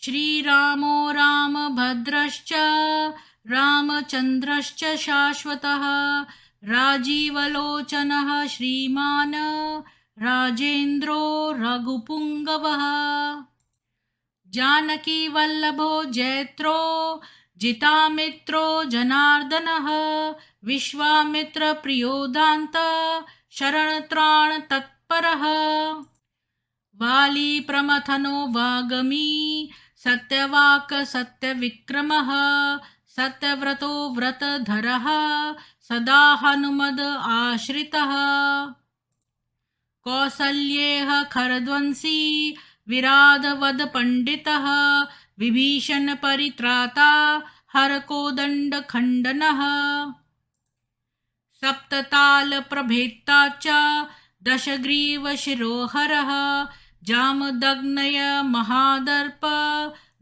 श्रीरामो रामभद्रश्च रामचन्द्रश्च शाश्वतः राजीवलोचनः श्रीमान् राजेन्द्रो रघुपुङ्गवः जानकीवल्लभो जयत्रो जितामित्रो जनार्दनः विश्वामित्रप्रियो दान्त शरणत्राणतत्परः वाली प्रमथनो वागमी सत्यवाक् सत्यविक्रमः सत्यव्रतो व्रतधरः सदा हनुमद आश्रितः कौसल्येह खरध्वंसी विराधवद पंडितः विभीषण परित्राता हरकोदंड खंडनः सप्तताल प्रभेत्ता च दशग्रीव शिरोहरः जामदग्नय महादर्प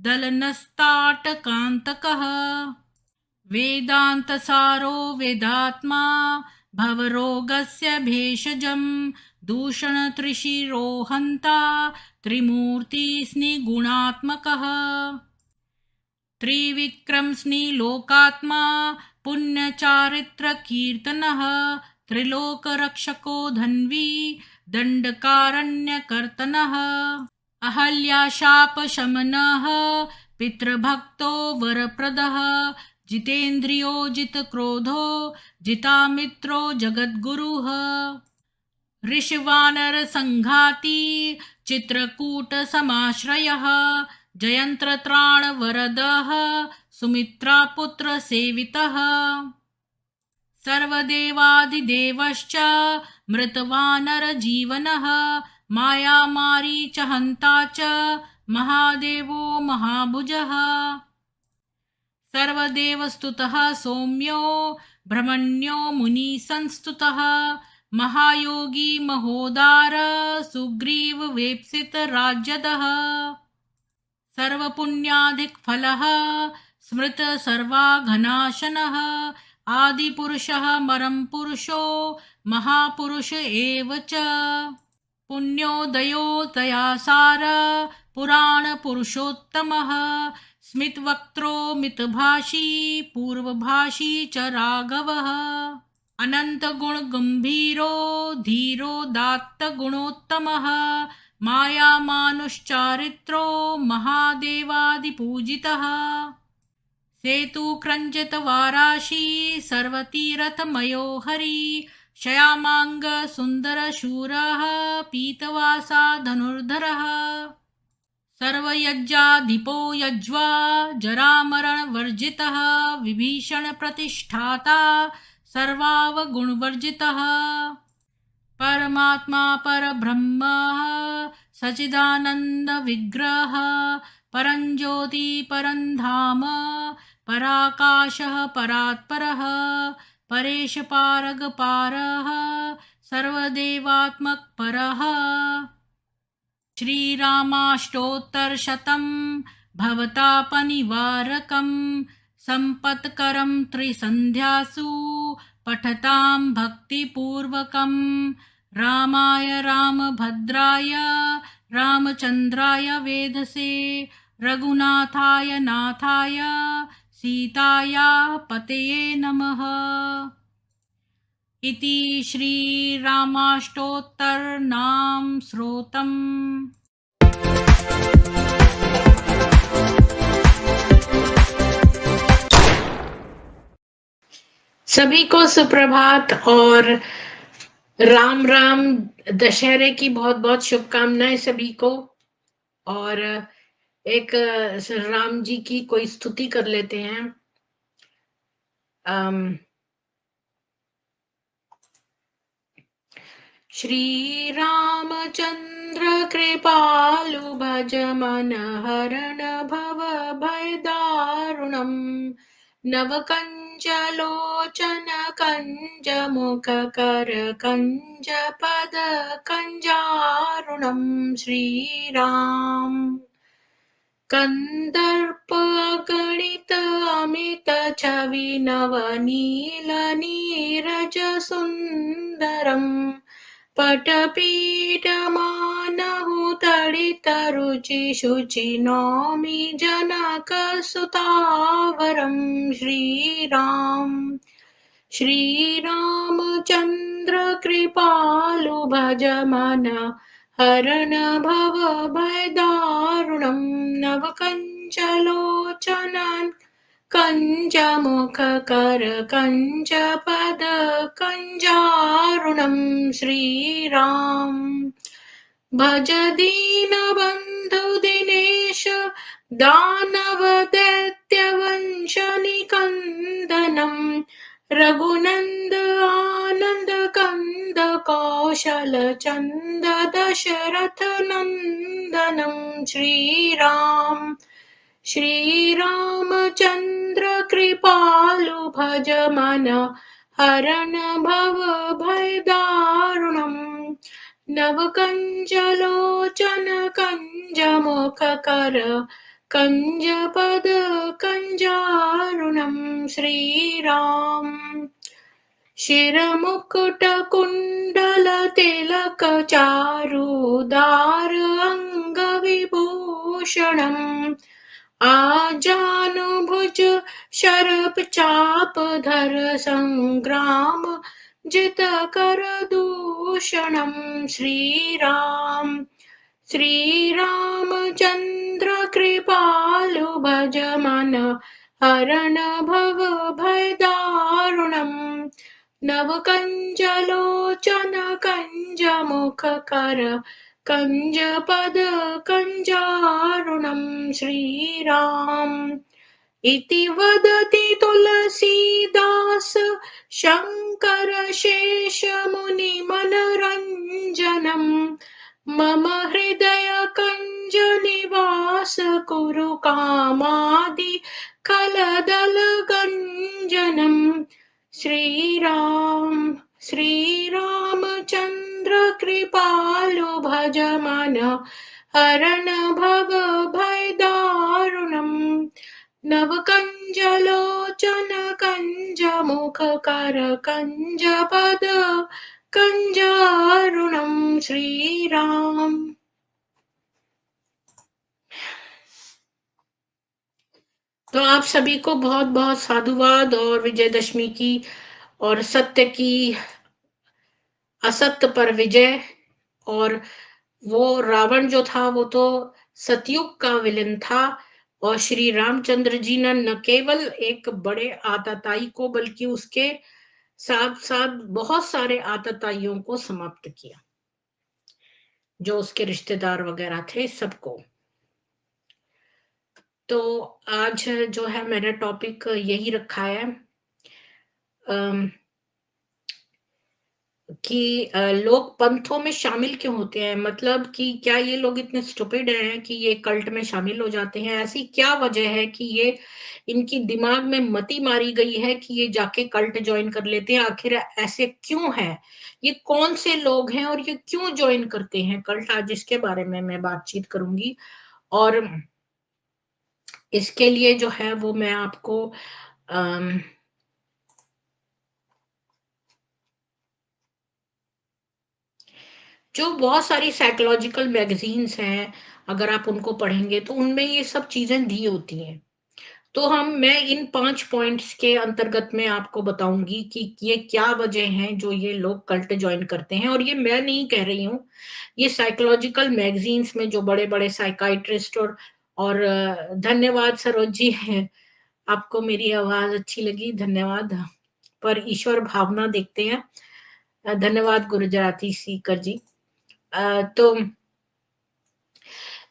दलनस्ताटकान्तकः वेदान्तसारो वेदात्मा भवरोगस्य भेषजं दूषणत्रिशिरोहन्ता त्रिमूर्तिस्निगुणात्मकः त्रिविक्रमस्निलोकात्मा पुण्यचारित्रकीर्तनः त्रिलोकरक्षको धन्वी दण्डकारण्यकर्तनः अहल्याशापशमनः पितृभक्तो वरप्रदः जितेन्द्रियो जितक्रोधो जितामित्रो जगद्गुरुः ऋषिवानरसङ्घाती चित्रकूटसमाश्रयः जयन्त्रत्राणवरदः सुमित्रापुत्रसेवितः सर्वदेवादिदेवश्च मृतवानरजीवनः मायामारीचहन्ता च महादेवो महाभुजः सर्वदेवस्तुतः सौम्यो ब्रह्मण्यो मुनिसंस्तुतः महायोगी महोदार सुग्रीववेप्सितराज्यदः सर्वपुण्याधिकफलः स्मृत सर्वाघनाशनः आदिपुरुषः परमपुरुषो महापुरुष एव च पुण्योदयो दयासार पुराणपुरुषोत्तमः स्मितवक्त्रो मितभाषी पूर्वभाषी च राघवः अनन्तगुणगम्भीरो धीरोदात्तगुणोत्तमः मायामानुश्चारित्रो महादेवादिपूजितः सेतुक्रञ्जितवाराशी सर्वतीरथमयो हरि शयामाङ्ग सुन्दरशूरः पीतवासा धनुर्धरः सर्वयज्ञाधिपो यज्वा जरामरणवर्जितः विभीषणप्रतिष्ठाता सर्वावगुणवर्जितः परमात्मा परब्रह्म सच्चिदानन्दविग्रहः परञ्ज्योति परन्धाम पराकाशः परात्परः परेशपारगपारः सर्वदेवात्मकपरः श्रीरामाष्टोत्तरशतं भवतापनिवारकं सम्पत्करं त्रिसन्ध्यासु पठतां भक्तिपूर्वकं रामाय रामभद्राय रामचन्द्राय वेधसे रघुनाथाय नाथाय सीताया पतये नमः। इति श्रीरामाष्टोत्तरनाम स्तोत्रम्। सभी को सुप्रभात और राम राम दशहरे की बहुत बहुत शुभकामनाएं सभी को। और एक राम जी की कोई स्तुति कर लेते हैं। श्री रामचंद्र कृपालु भज मन हरण भव भय दारुणम् नवकंज लोचन कंज मुख कर कंज पद कंजारुणम् श्रीराम कंदर्प अगणित अमित छवि नवनील नीरज सुंदरम् पटपीठमानहु तडितरुचि शुचि नौमि जनकसुतावरं श्रीराम। श्रीरामचन्द्र कृपालु भज मन हरण भव भयदारुणं नवकञ्चलोचनन् कञ्जमुखकर कञ्जपद कञ्जारुणं श्रीराम। भज दीनबन्धु दिनेश दानवदैत्यवंशनिकन्दनं रघुनन्द आनन्द कन्द कौशलचन्द दशरथनन्दनं श्रीराम। श्रीरामचन्द्र कृपालु भज मन हरण भव भयदारुणं नवकञ्जलोचन कञ्जमुखकर कञ्जपद कञ्जारुणं श्रीराम। शिरमुकुटकुण्डलतिलकचारुदार अङ्गविभूषणम् आजानुभुज शरप चापधर संग्राम जितकर दूषणं श्रीराम। श्रीरामचन्द्र कृपालु भज मन हरण भव भयदारुणं नवकञ्जलोचन कञ्जमुखकर कञ्जपद कञ्जारुणं श्रीराम। इति वदति तुलसीदास शङ्कर शेषमुनिमनरञ्जनं मम हृदय कञ्ज निवास कुरु कामादि कलदलगञ्जनं श्रीराम। श्रीरामचन्द्र कृपालु भज मन हरण भव भयदारुणं नवकञ्जलोचन कञ्जमुखकर कञ्जपद कञ्जारुणं श्रीराम। तो आप सभी को बहुत बहुत साधुवाद और विजयदशमी की और सत्य की असत्य पर विजय। और वो रावण जो था वो तो सतयुग का विलन था और श्री रामचंद्र जी ने न केवल एक बड़े आतताई को बल्कि उसके साथ साथ बहुत सारे आतताइयों को समाप्त किया, जो उसके रिश्तेदार वगैरह थे सबको। तो आज जो है मैंने टॉपिक यही रखा है कि लोग पंथों में शामिल क्यों होते हैं, मतलब कि क्या ये लोग इतने स्टूपिड हैं कि ये कल्ट में शामिल हो जाते हैं? ऐसी क्या वजह है कि ये इनकी दिमाग में मति मारी गई है कि ये जाके कल्ट ज्वाइन कर लेते हैं? आखिर ऐसे क्यों है? ये कौन से लोग हैं और ये क्यों ज्वाइन करते हैं कल्ट? आज इसके बारे में मैं बातचीत करूंगी और इसके लिए जो है वो मैं आपको जो बहुत सारी साइकोलॉजिकल मैगजीन्स हैं, अगर आप उनको पढ़ेंगे तो उनमें ये सब चीजें दी होती हैं। तो मैं इन 5 पॉइंट्स के अंतर्गत में आपको बताऊंगी कि ये क्या वजह हैं जो ये लोग कल्ट ज्वाइन करते हैं। और ये मैं नहीं कह रही हूँ, ये साइकोलॉजिकल मैगजीन्स में जो बड़े-बड़े साइकाइट्रिस्ट और धन्यवाद सरोज जी हैं, आपको मेरी आवाज अच्छी लगी, धन्यवाद। पर ईश्वर भावना देखते हैं। धन्यवाद गुरजराती सीकर जी।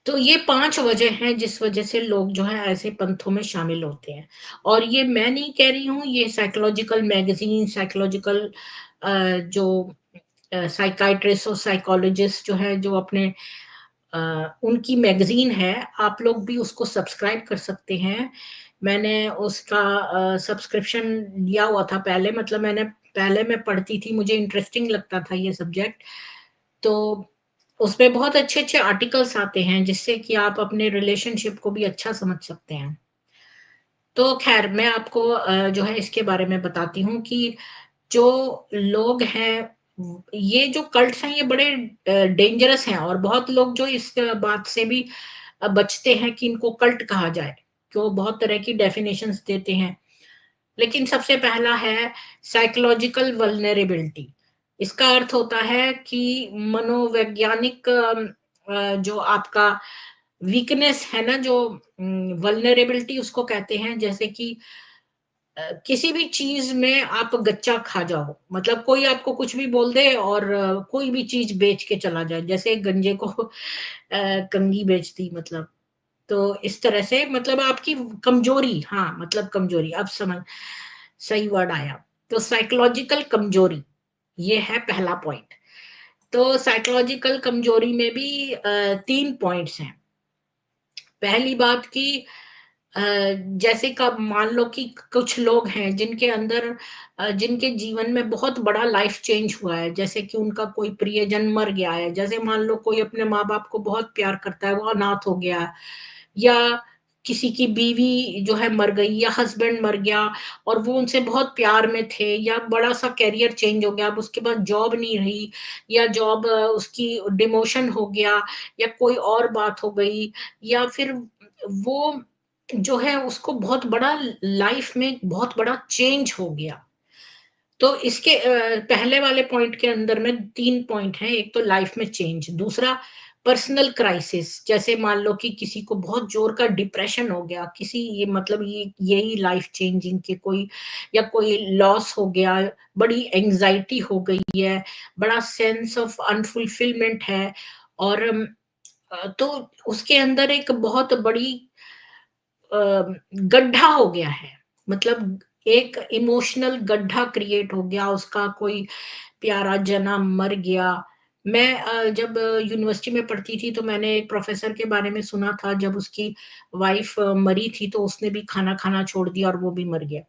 तो ये 5 वजह हैं जिस वजह से लोग जो है ऐसे पंथों में शामिल होते हैं। और ये मैं नहीं कह रही हूँ, ये साइकोलॉजिकल मैगजीन, साइकोलॉजिकल जो साइकाइट्रिस्ट और साइकोलॉजिस्ट जो है, जो अपने उनकी मैगजीन है, आप लोग भी उसको सब्सक्राइब कर सकते हैं। मैंने उसका सब्सक्रिप्शन लिया हुआ था पहले, मतलब पहले मैं पढ़ती थी, मुझे इंटरेस्टिंग लगता था ये सब्जेक्ट। तो उसमें बहुत अच्छे-अच्छे आर्टिकल्स आते हैं जिससे कि आप अपने रिलेशनशिप को भी अच्छा समझ सकते हैं। तो खैर मैं आपको जो है इसके बारे में बताती हूँ कि जो लोग हैं ये जो कल्ट्स हैं ये बड़े डेंजरस हैं, और बहुत लोग जो इस बात से भी बचते हैं कि इनको कल्ट कहा जाए, तो बहुत तरह की डेफिनेशंस देते हैं। लेकिन सबसे पहला है साइकोलॉजिकल वल्नरेबिलिटी। इसका अर्थ होता है कि मनोवैज्ञानिक जो आपका वीकनेस है ना, जो वल्नरेबिलिटी उसको कहते हैं। जैसे कि किसी भी चीज में आप गच्चा खा जाओ, मतलब कोई आपको कुछ भी बोल दे और कोई भी चीज बेच के चला जाए, जैसे गंजे को कंघी बेच दी, मतलब। तो इस तरह से मतलब आपकी कमजोरी, हाँ मतलब कमजोरी, अब समझ सही वर्ड आया। तो साइकोलॉजिकल कमजोरी, ये है पहला पॉइंट। तो साइकोलॉजिकल कमजोरी में भी 3 पॉइंट्स हैं। पहली बात कि अ, जैसे कब मान लो कि कुछ लोग हैं जिनके अंदर जिनके जीवन में बहुत बड़ा लाइफ चेंज हुआ है, जैसे कि उनका कोई प्रियजन मर गया है, जैसे मान लो कोई अपने माँ-बाप को बहुत प्यार करता है, वो अनाथ हो गया है, या किसी की बीवी जो है मर गई, या हस्बैंड मर गया और वो उनसे बहुत प्यार में थे, या बड़ा-सा करियर चेंज हो गया, अब उसके पास जॉब नहीं रही, या जॉब उसकी डिमोशन हो गया, या कोई और बात हो गई, या फिर वो जो है उसको बहुत बड़ा लाइफ में बहुत बड़ा चेंज हो गया। तो इसके पहले वाले पॉइंट के अंदर में 3 पॉइंट हैं। एक तो लाइफ में चेंज, दूसरा पर्सनल क्राइसिस, जैसे मान लो कि किसी को बहुत ज़ोर का डिप्रेशन हो गया, किसी ये मतलब ये यही लाइफ चेंजिंग के कोई, या कोई लॉस हो गया, बड़ी एंग्ज़ायटी हो गई है, बड़ा सेंस ऑफ अनफुलफिलमेंट है, और तो उसके अंदर एक बहुत बड़ी गड्ढा हो गया है, मतलब एक इमोशनल गड्ढा क्रिएट हो गया, उसका कोई प्यारा जना मर गया। मैं जब यूनिवर्सिटी में पढ़ती थी तो मैंने एक प्रोफ़ेसर के बारे में सुना था, जब उसकी वाइफ़ मरी थी तो उसने भी खाना खाना छोड़ दिया और वो भी मर गया।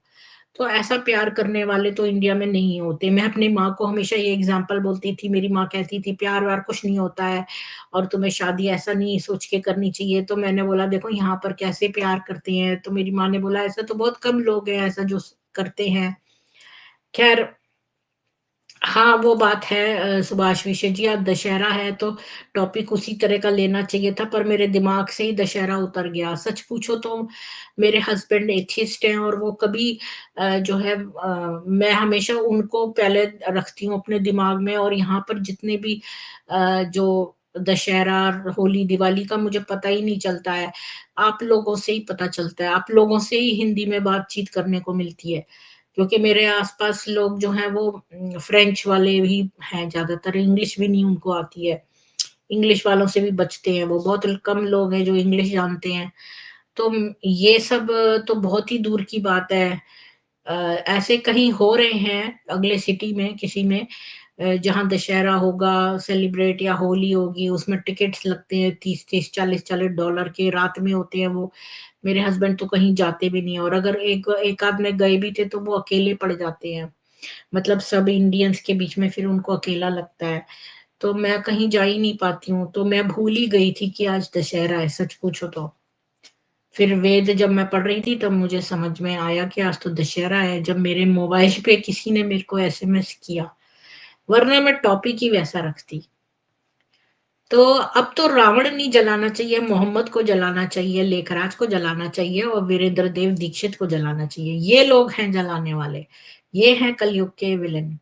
तो ऐसा प्यार करने वाले तो इंडिया में नहीं होते। मैं अपनी माँ को हमेशा ये एग्ज़ाम्पल बोलती थी, मेरी माँ कहती थी प्यार-व्यार कुछ नहीं होता है, और तुम्हें शादी ऐसा नहीं सोच के करनी चाहिए। तो मैंने बोला देखो यहाँ पर कैसे प्यार करते हैं, तो मेरी माँ ने बोला ऐसा तो बहुत कम लोग हैं ऐसा जो करते हैं। ख़ैर, हाँ, वो बात है। सुभाष विषय जी, आज दशहरा है तो टॉपिक उसी तरह का लेना चाहिए था, पर मेरे दिमाग से ही दशहरा उतर गया। सच पूछो तो मेरे हस्बैंड एथिस्ट हैं, और वो कभी जो है मैं हमेशा उनको पहले रखती हूँ अपने दिमाग में, और यहाँ पर जितने भी जो दशहरा, होली, दिवाली का मुझे पता ही नहीं चलता है। आप लोगों से ही पता चलता है, आप लोगों से ही हिंदी में बातचीत करने को मिलती है। क्योंकि मेरे आस-पास लोग जो हैं वो फ्रेंच वाले ही हैं ज़्यादातर, इंग्लिश भी नहीं उनको आती है। इंग्लिश वालों से भी बचते हैं वो, बहुत कम लोग हैं जो इंग्लिश जानते हैं। तो ये सब तो बहुत ही दूर की बात है। अ, ऐसे कहीं हो रहे हैं अगले सिटी में किसी में, जहाँ दशहरा होगा सेलिब्रेट, या होली होगी, उसमें टिकट्स लगते हैं 30-30, 40-40 डॉलर के, रात में होते हैं वो। मेरे हस्बैंड तो कहीं जाते भी नहीं है, और अगर एक एक आध में गए भी थे तो वो अकेले पड़ जाते हैं। मतलब सब इंडियंस के बीच में फिर उनको अकेला लगता है। तो मैं कहीं जा ही नहीं पाती हूँ, तो मैं भूल ही गई थी कि आज दशहरा है, सच पूछो तो। फिर वेद जब मैं पढ़ रही थी तब मुझे समझ में आया कि आज तो दशहरा है, जब मेरे मोबाइल पे किसी ने मेरे को एसएमएस किया, वरना मैं टॉपिक ही वैसा रखती। तो अब तो रावण नहीं जलाना चाहिए, मोहम्मद को जलाना चाहिए, लेखराज को जलाना चाहिए, और वीरेंद्र देव दीक्षित को जलाना चाहिए। ये लोग हैं जलाने वाले, ये हैं कलयुग के विलेन।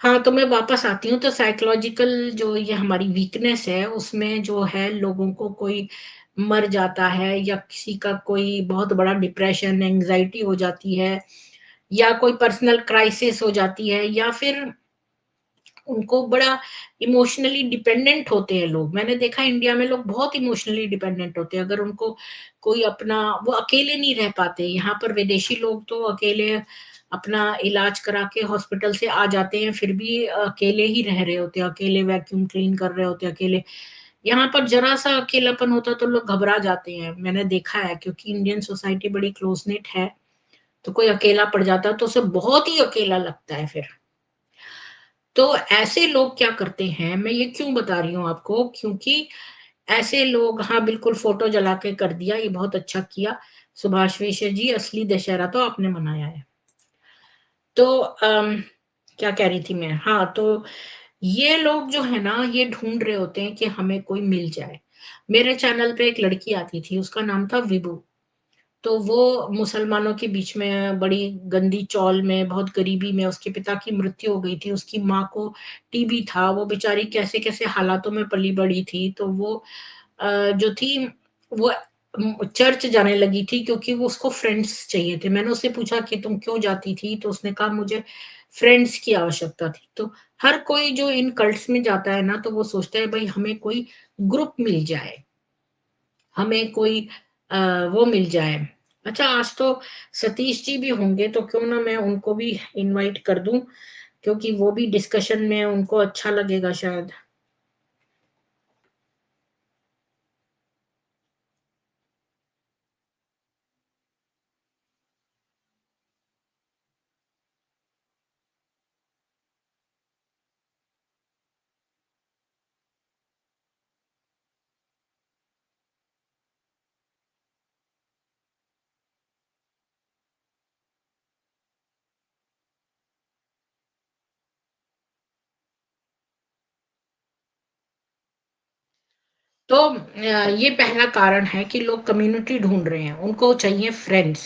हाँ, तो मैं वापस आती हूँ, तो साइकोलॉजिकल जो ये हमारी वीकनेस है, उसमें जो है लोगों को कोई मर जाता है, या किसी का कोई बहुत बड़ा डिप्रेशन, एंग्ज़ायटी हो जाती है, या कोई पर्सनल क्राइसिस हो जाती है, या फिर उनको बड़ा इमोशनली डिपेंडेंट होते हैं लोग। मैंने देखा इंडिया में लोग बहुत इमोशनली डिपेंडेंट होते हैं। अगर उनको कोई अपना, वो अकेले नहीं रह पाते। यहाँ पर विदेशी लोग तो अकेले अपना इलाज करा के हॉस्पिटल से आ जाते हैं, फिर भी अकेले ही रह रहे होते हैं, अकेले वैक्यूम क्लीन कर रहे होते हैं, अकेले। यहाँ पर ज़रा-सा अकेलापन होता है तो लोग घबरा जाते हैं। मैंने देखा है, क्योंकि इंडियन सोसाइटी बड़ी क्लोज़ निट है, तो कोई अकेला पड़ जाता है तो उसे बहुत ही अकेला लगता है फिर। तो ऐसे लोग क्या करते हैं, मैं ये क्यों बता रही हूँ आपको, क्योंकि ऐसे लोग, हाँ, बिल्कुल फ़ोटो जला के कर दिया, ये बहुत अच्छा किया। सुभाष वेश्या जी, असली दशहरा तो आपने मनाया है। तो क्या कह रही थी मैं? हाँ, तो ये लोग जो है ना, ये ढूँढ रहे होते हैं कि हमें कोई मिल जाए। मेरे चैनल पे एक लड़की आती थी, उसका नाम था विभू। तो वो मुसलमानों के बीच में बड़ी गंदी चौल में, बहुत गरीबी में उसके पिता की मृत्यु हो गई थी, उसकी माँ को टीबी था, वो बेचारी कैसे-कैसे हालातों में पली-बड़ी थी। तो वो जो थी वो चर्च जाने लगी थी क्योंकि वो उसको फ्रेंड्स चाहिए थे। मैंने उससे पूछा कि तुम क्यों जाती थी? तो उसने कहा मुझे फ्रेंड्स की आवश्यकता थी। तो हर कोई जो इन कल्ट्स में जाता है ना, तो वो सोचता है भई हमें कोई ग्रुप मिल जाए, हमें कोई अ, वो मिल जाए। अच्छा, आज तो सतीश जी भी होंगे, तो क्यों ना मैं उनको भी इनवाइट कर दूँ, क्योंकि वो भी डिस्कशन में उनको अच्छा लगेगा शायद। तो ये पहला कारण है कि लोग कम्युनिटी ढूँढ रहे हैं, उनको चाहिए फ्रेंड्स,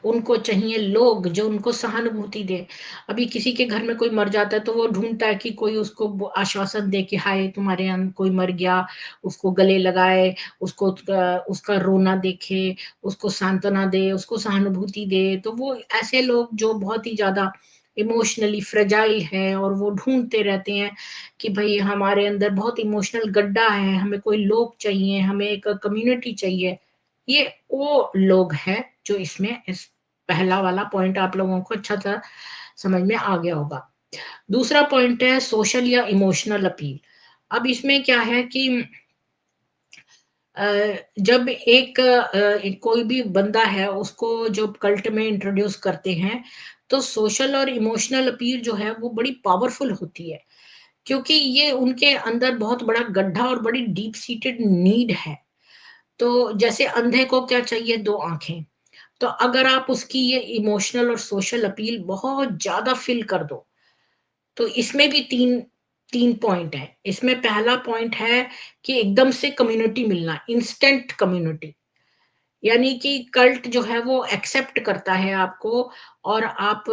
उनको चाहिए लोग जो उनको सहानुभूति दें। अभी किसी के घर में कोई मर जाता है तो वो ढूँढता है कि कोई उसको आश्वासन दे कि हाय तुम्हारे यहाँ कोई मर गया, उसको गले लगाए, उसको उसका रोना देखे, उसको सांत्वना दे, उसको सहानुभूति दे। तो वो ऐसे लोग जो बहुत ही ज़्यादा इमोशनली फ्रेजाइल हैं और वो ढूँढते रहते हैं कि भई हमारे अंदर बहुत इमोशनल गड्ढा है, हमें कोई लोग चाहिए, हमें एक कम्युनिटी चाहिए। ये वो लोग हैं जो इसमें इस पहला वाला पॉइंट आप लोगों को अच्छा तरह समझ में आ गया होगा। दूसरा पॉइंट है सोशल या इमोशनल अपील। अब इसमें क्या है कि अ, जब कोई भी बंदा है उसको जब कल्ट में इंट्रोड्यूस करते हैं, तो सोशल और इमोशनल अपील जो है वो बड़ी पावरफुल होती है। क्योंकि ये उनके अंदर बहुत बड़ा गड्ढा और बड़ी डीप सीटेड नीड है। तो जैसे अंधे को क्या चाहिए? 2 आँखें। तो अगर आप उसकी ये इमोशनल और सोशल अपील बहुत ज़्यादा फ़िल कर दो, तो इसमें भी 3 पॉइंट हैं। इसमें पहला पॉइंट है कि एकदम से कम्युनिटी मिलना, इंस्टेंट कम्युनिटी। यानी कि कल्ट जो है वो एक्सेप्ट करता है आपको और आप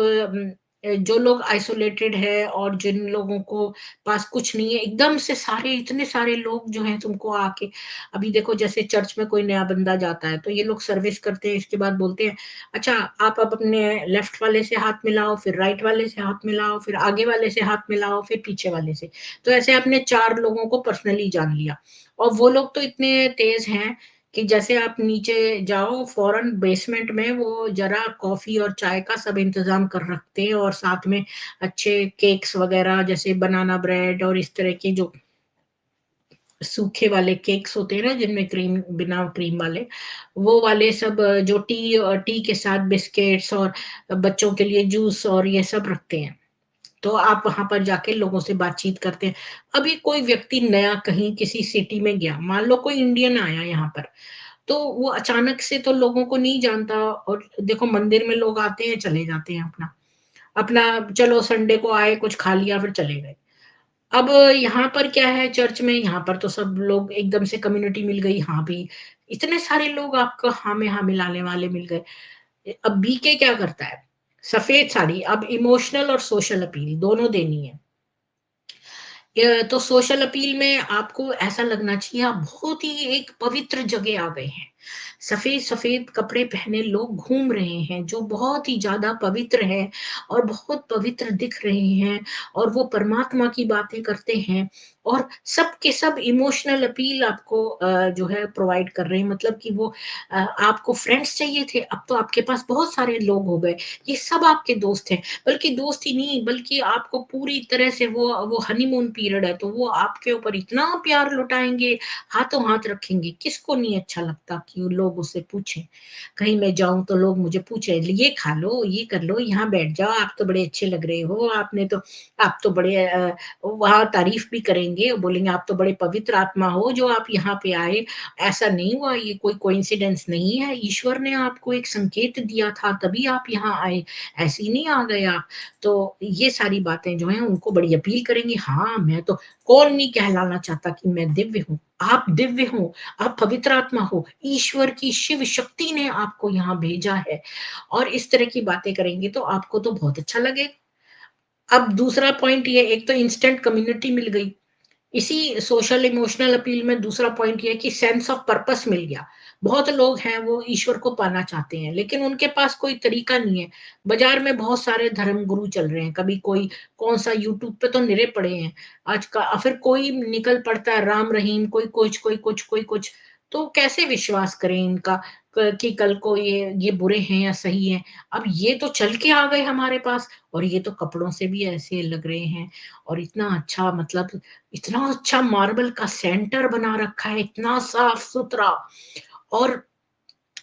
जो लोग आइसोलेटेड है और जिन लोगों को पास कुछ नहीं है, एकदम से सारे इतने सारे लोग जो हैं तुमको आके अभी देखो जैसे चर्च में कोई नया बंदा जाता है, तो ये लोग सर्विस करते हैं, इसके बाद बोलते हैं, "अच्छा, आप अब अपने लेफ्ट वाले से हाथ मिलाओ, फिर राइट वाले से हाथ मिलाओ, फिर आगे वाले से हाथ मिलाओ, फिर पीछे वाले से।" तो ऐसे आपने 4 लोगों को पर्सनली जान लिया और वो लोग तो इतने तेज़ हैं कि जैसे आप नीचे जाओ फ़ौरन बेसमेंट में वो ज़रा कॉफ़ी और चाय का सब इंतज़ाम कर रखते हैं और साथ में अच्छे केक्स वग़ैरह जैसे बनाना ब्रेड और इस तरह के जो सूखे वाले केक्स होते हैं ना जिनमें क्रीम बिना क्रीम वाले, वो वाले सब जो टी के साथ बिस्किट्स और बच्चों के लिए जूस और ये सब रखते हैं। तो आप वहाँ पर जाके लोगों से बातचीत करते हैं। अभी कोई व्यक्ति नया कहीं किसी सिटी में गया, मान लो कोई इंडियन आया यहाँ पर, तो वो अचानक से तो लोगों को नहीं जानता और देखो मंदिर में लोग आते हैं, चले जाते हैं अपना। अपना चलो संडे को आए, कुछ खा लिया, फिर चले गए। अब यहाँ पर क्या है चर्च में, यहाँ पर तो सब लोग एकदम से कम्युनिटी मिल गई, हाँ भी, इतने सारे लोग आपको हाँ में हाँ मिलाने वाले मिल गए। अब बीके क्या करता है? सफ़ेद साड़ी, अब इमोशनल और सोशल अपील दोनों देनी है। तो सोशल अपील में आपको ऐसा लगना चाहिए आप बहुत ही एक पवित्र जगह आ गए हैं। सफ़ेद-सफ़ेद कपड़े पहने लोग घूम रहे हैं, जो बहुत ही ज़्यादा पवित्र हैं और बहुत पवित्र दिख रहे हैं और वो परमात्मा की बातें करते हैं और सब के सब इमोशनल अपील आपको जो है प्रोवाइड कर रहे हैं। मतलब कि वो आपको फ्रेंड्स चाहिए थे, अब तो आपके पास बहुत सारे लोग हो गए। ये सब आपके दोस्त हैं। बल्कि दोस्त ही नहीं, बल्कि आपको पूरी तरह से वो हनीमून पीरियड है, तो वो आपके ऊपर इतना प्यार लुटाएँगे, हाथों हाथ रखेंगे। किसको नहीं अच्छा लगता कि वो लोग उससे पूछें। कहीं मैं जाऊँ तो लोग मुझे पूछें, "ये खा लो, ये कर लो, यहाँ बैठ जाओ, आप तो बड़े अच्छे लग रहे हो, आपने तो आप तो बड़े वहाँ तारीफ़ भी करेंगे करेंगे और बोलेंगे आप तो बड़े पवित्र आत्मा हो जो आप यहाँ पे आए, ऐसा नहीं हुआ, ये कोई कोइंसिडेंस नहीं है, ईश्वर ने आपको एक संकेत दिया था तभी आप यहाँ आए, ऐसे ही नहीं आ गए आप। तो ये सारी बातें जो हैं उनको बड़ी अपील करेंगी। हाँ, मैं तो, कौन नहीं कहलाना चाहता कि मैं दिव्य हूँ, आप दिव्य हो, आप पवित्र आत्मा हो, ईश्वर की शिव शक्ति ने आपको यहाँ भेजा है। और इस तरह की बातें करेंगे तो आपको तो बहुत अच्छा लगेगा। अब दूसरा पॉइंट ये, एक तो इंस्टेंट कम्युनिटी मिल गई, इसी सोशल इमोशनल अपील में दूसरा पॉइंट ये है कि सेंस ऑफ पर्पस मिल गया। बहुत लोग हैं वो ईश्वर को पाना चाहते हैं लेकिन उनके पास कोई तरीका नहीं है। बाजार में बहुत सारे धर्म गुरु चल रहे हैं, कभी कोई कौन सा यूट्यूब पे तो निरे पड़े हैं आज का, फिर कोई निकल पड़ता है राम रहीम, कोई कुछ कोई कुछ कोई कुछ। तो कैसे विश्वास करें इनका कि कल को ये बुरे हैं या सही हैं। अब ये तो चल के आ गए हमारे पास, और ये तो कपड़ों से भी ऐसे लग रहे हैं, और इतना अच्छा, मतलब इतना अच्छा मार्बल का सेंटर बना रखा है, इतना साफ सुथरा, और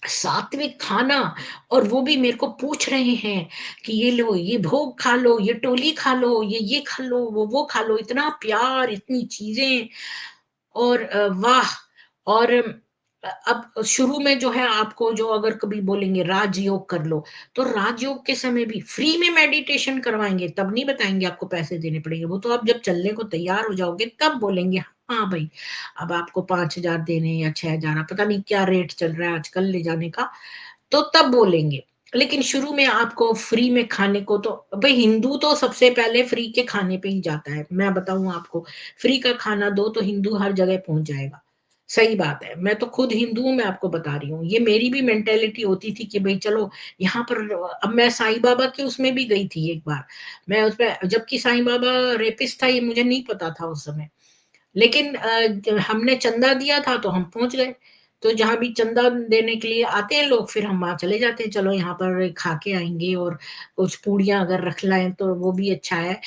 सात्विक खाना। और वो भी मेरे को पूछ रहे हैं कि ये लो, ये भोग खा लो, ये टोली खा लो, ये खा लो, वो खा लो, इतना प्यार, इतनी चीजें। और वाह! और अब शुरू में जो है आपको, जो अगर कभी बोलेंगे राजयोग कर लो, तो राजयोग के समय भी फ्री में मेडिटेशन करवाएँगे, तब नहीं बताएँगे आपको पैसे देने पड़ेंगे। वो तो आप जब चलने को तैयार हो जाओगे तब बोलेंगे, हाँ भाई, अब आपको 5,000 देने हैं या 6,000, पता नहीं क्या रेट चल रहा है आजकल ले जाने का, तो तब बोलेंगे। लेकिन शुरू में आपको फ्री में खाने को तो भई, हिंदू तो सबसे पहले फ्री के खाने पे ही जाता है। मैं बताऊँ आपको, फ्री का खाना दो तो हिंदू हर जगह पहुँच जाएगा। सही बात है, मैं तो खुद हिंदू हूँ, मैं आपको बता रही हूँ। ये मेरी भी मेंटालिटी होती थी कि भई चलो यहाँ पर, अब मैं साईं बाबा के उसमें भी गई थी एक बार। मैं उसमें, जबकि साईं बाबा रेपिस्ट था ये मुझे नहीं पता था उस समय। लेकिन हमने चंदा दिया था तो हम पहुँच गए। तो जहाँ भी चंदा देने के लिए आते हैं लोग, फिर हम वहाँ चले जाते हैं, चलो यहाँ पर खा के आएँगे, और कुछ पूड़ियाँ अगर रख लाएँ तो वो भी अच्छा है,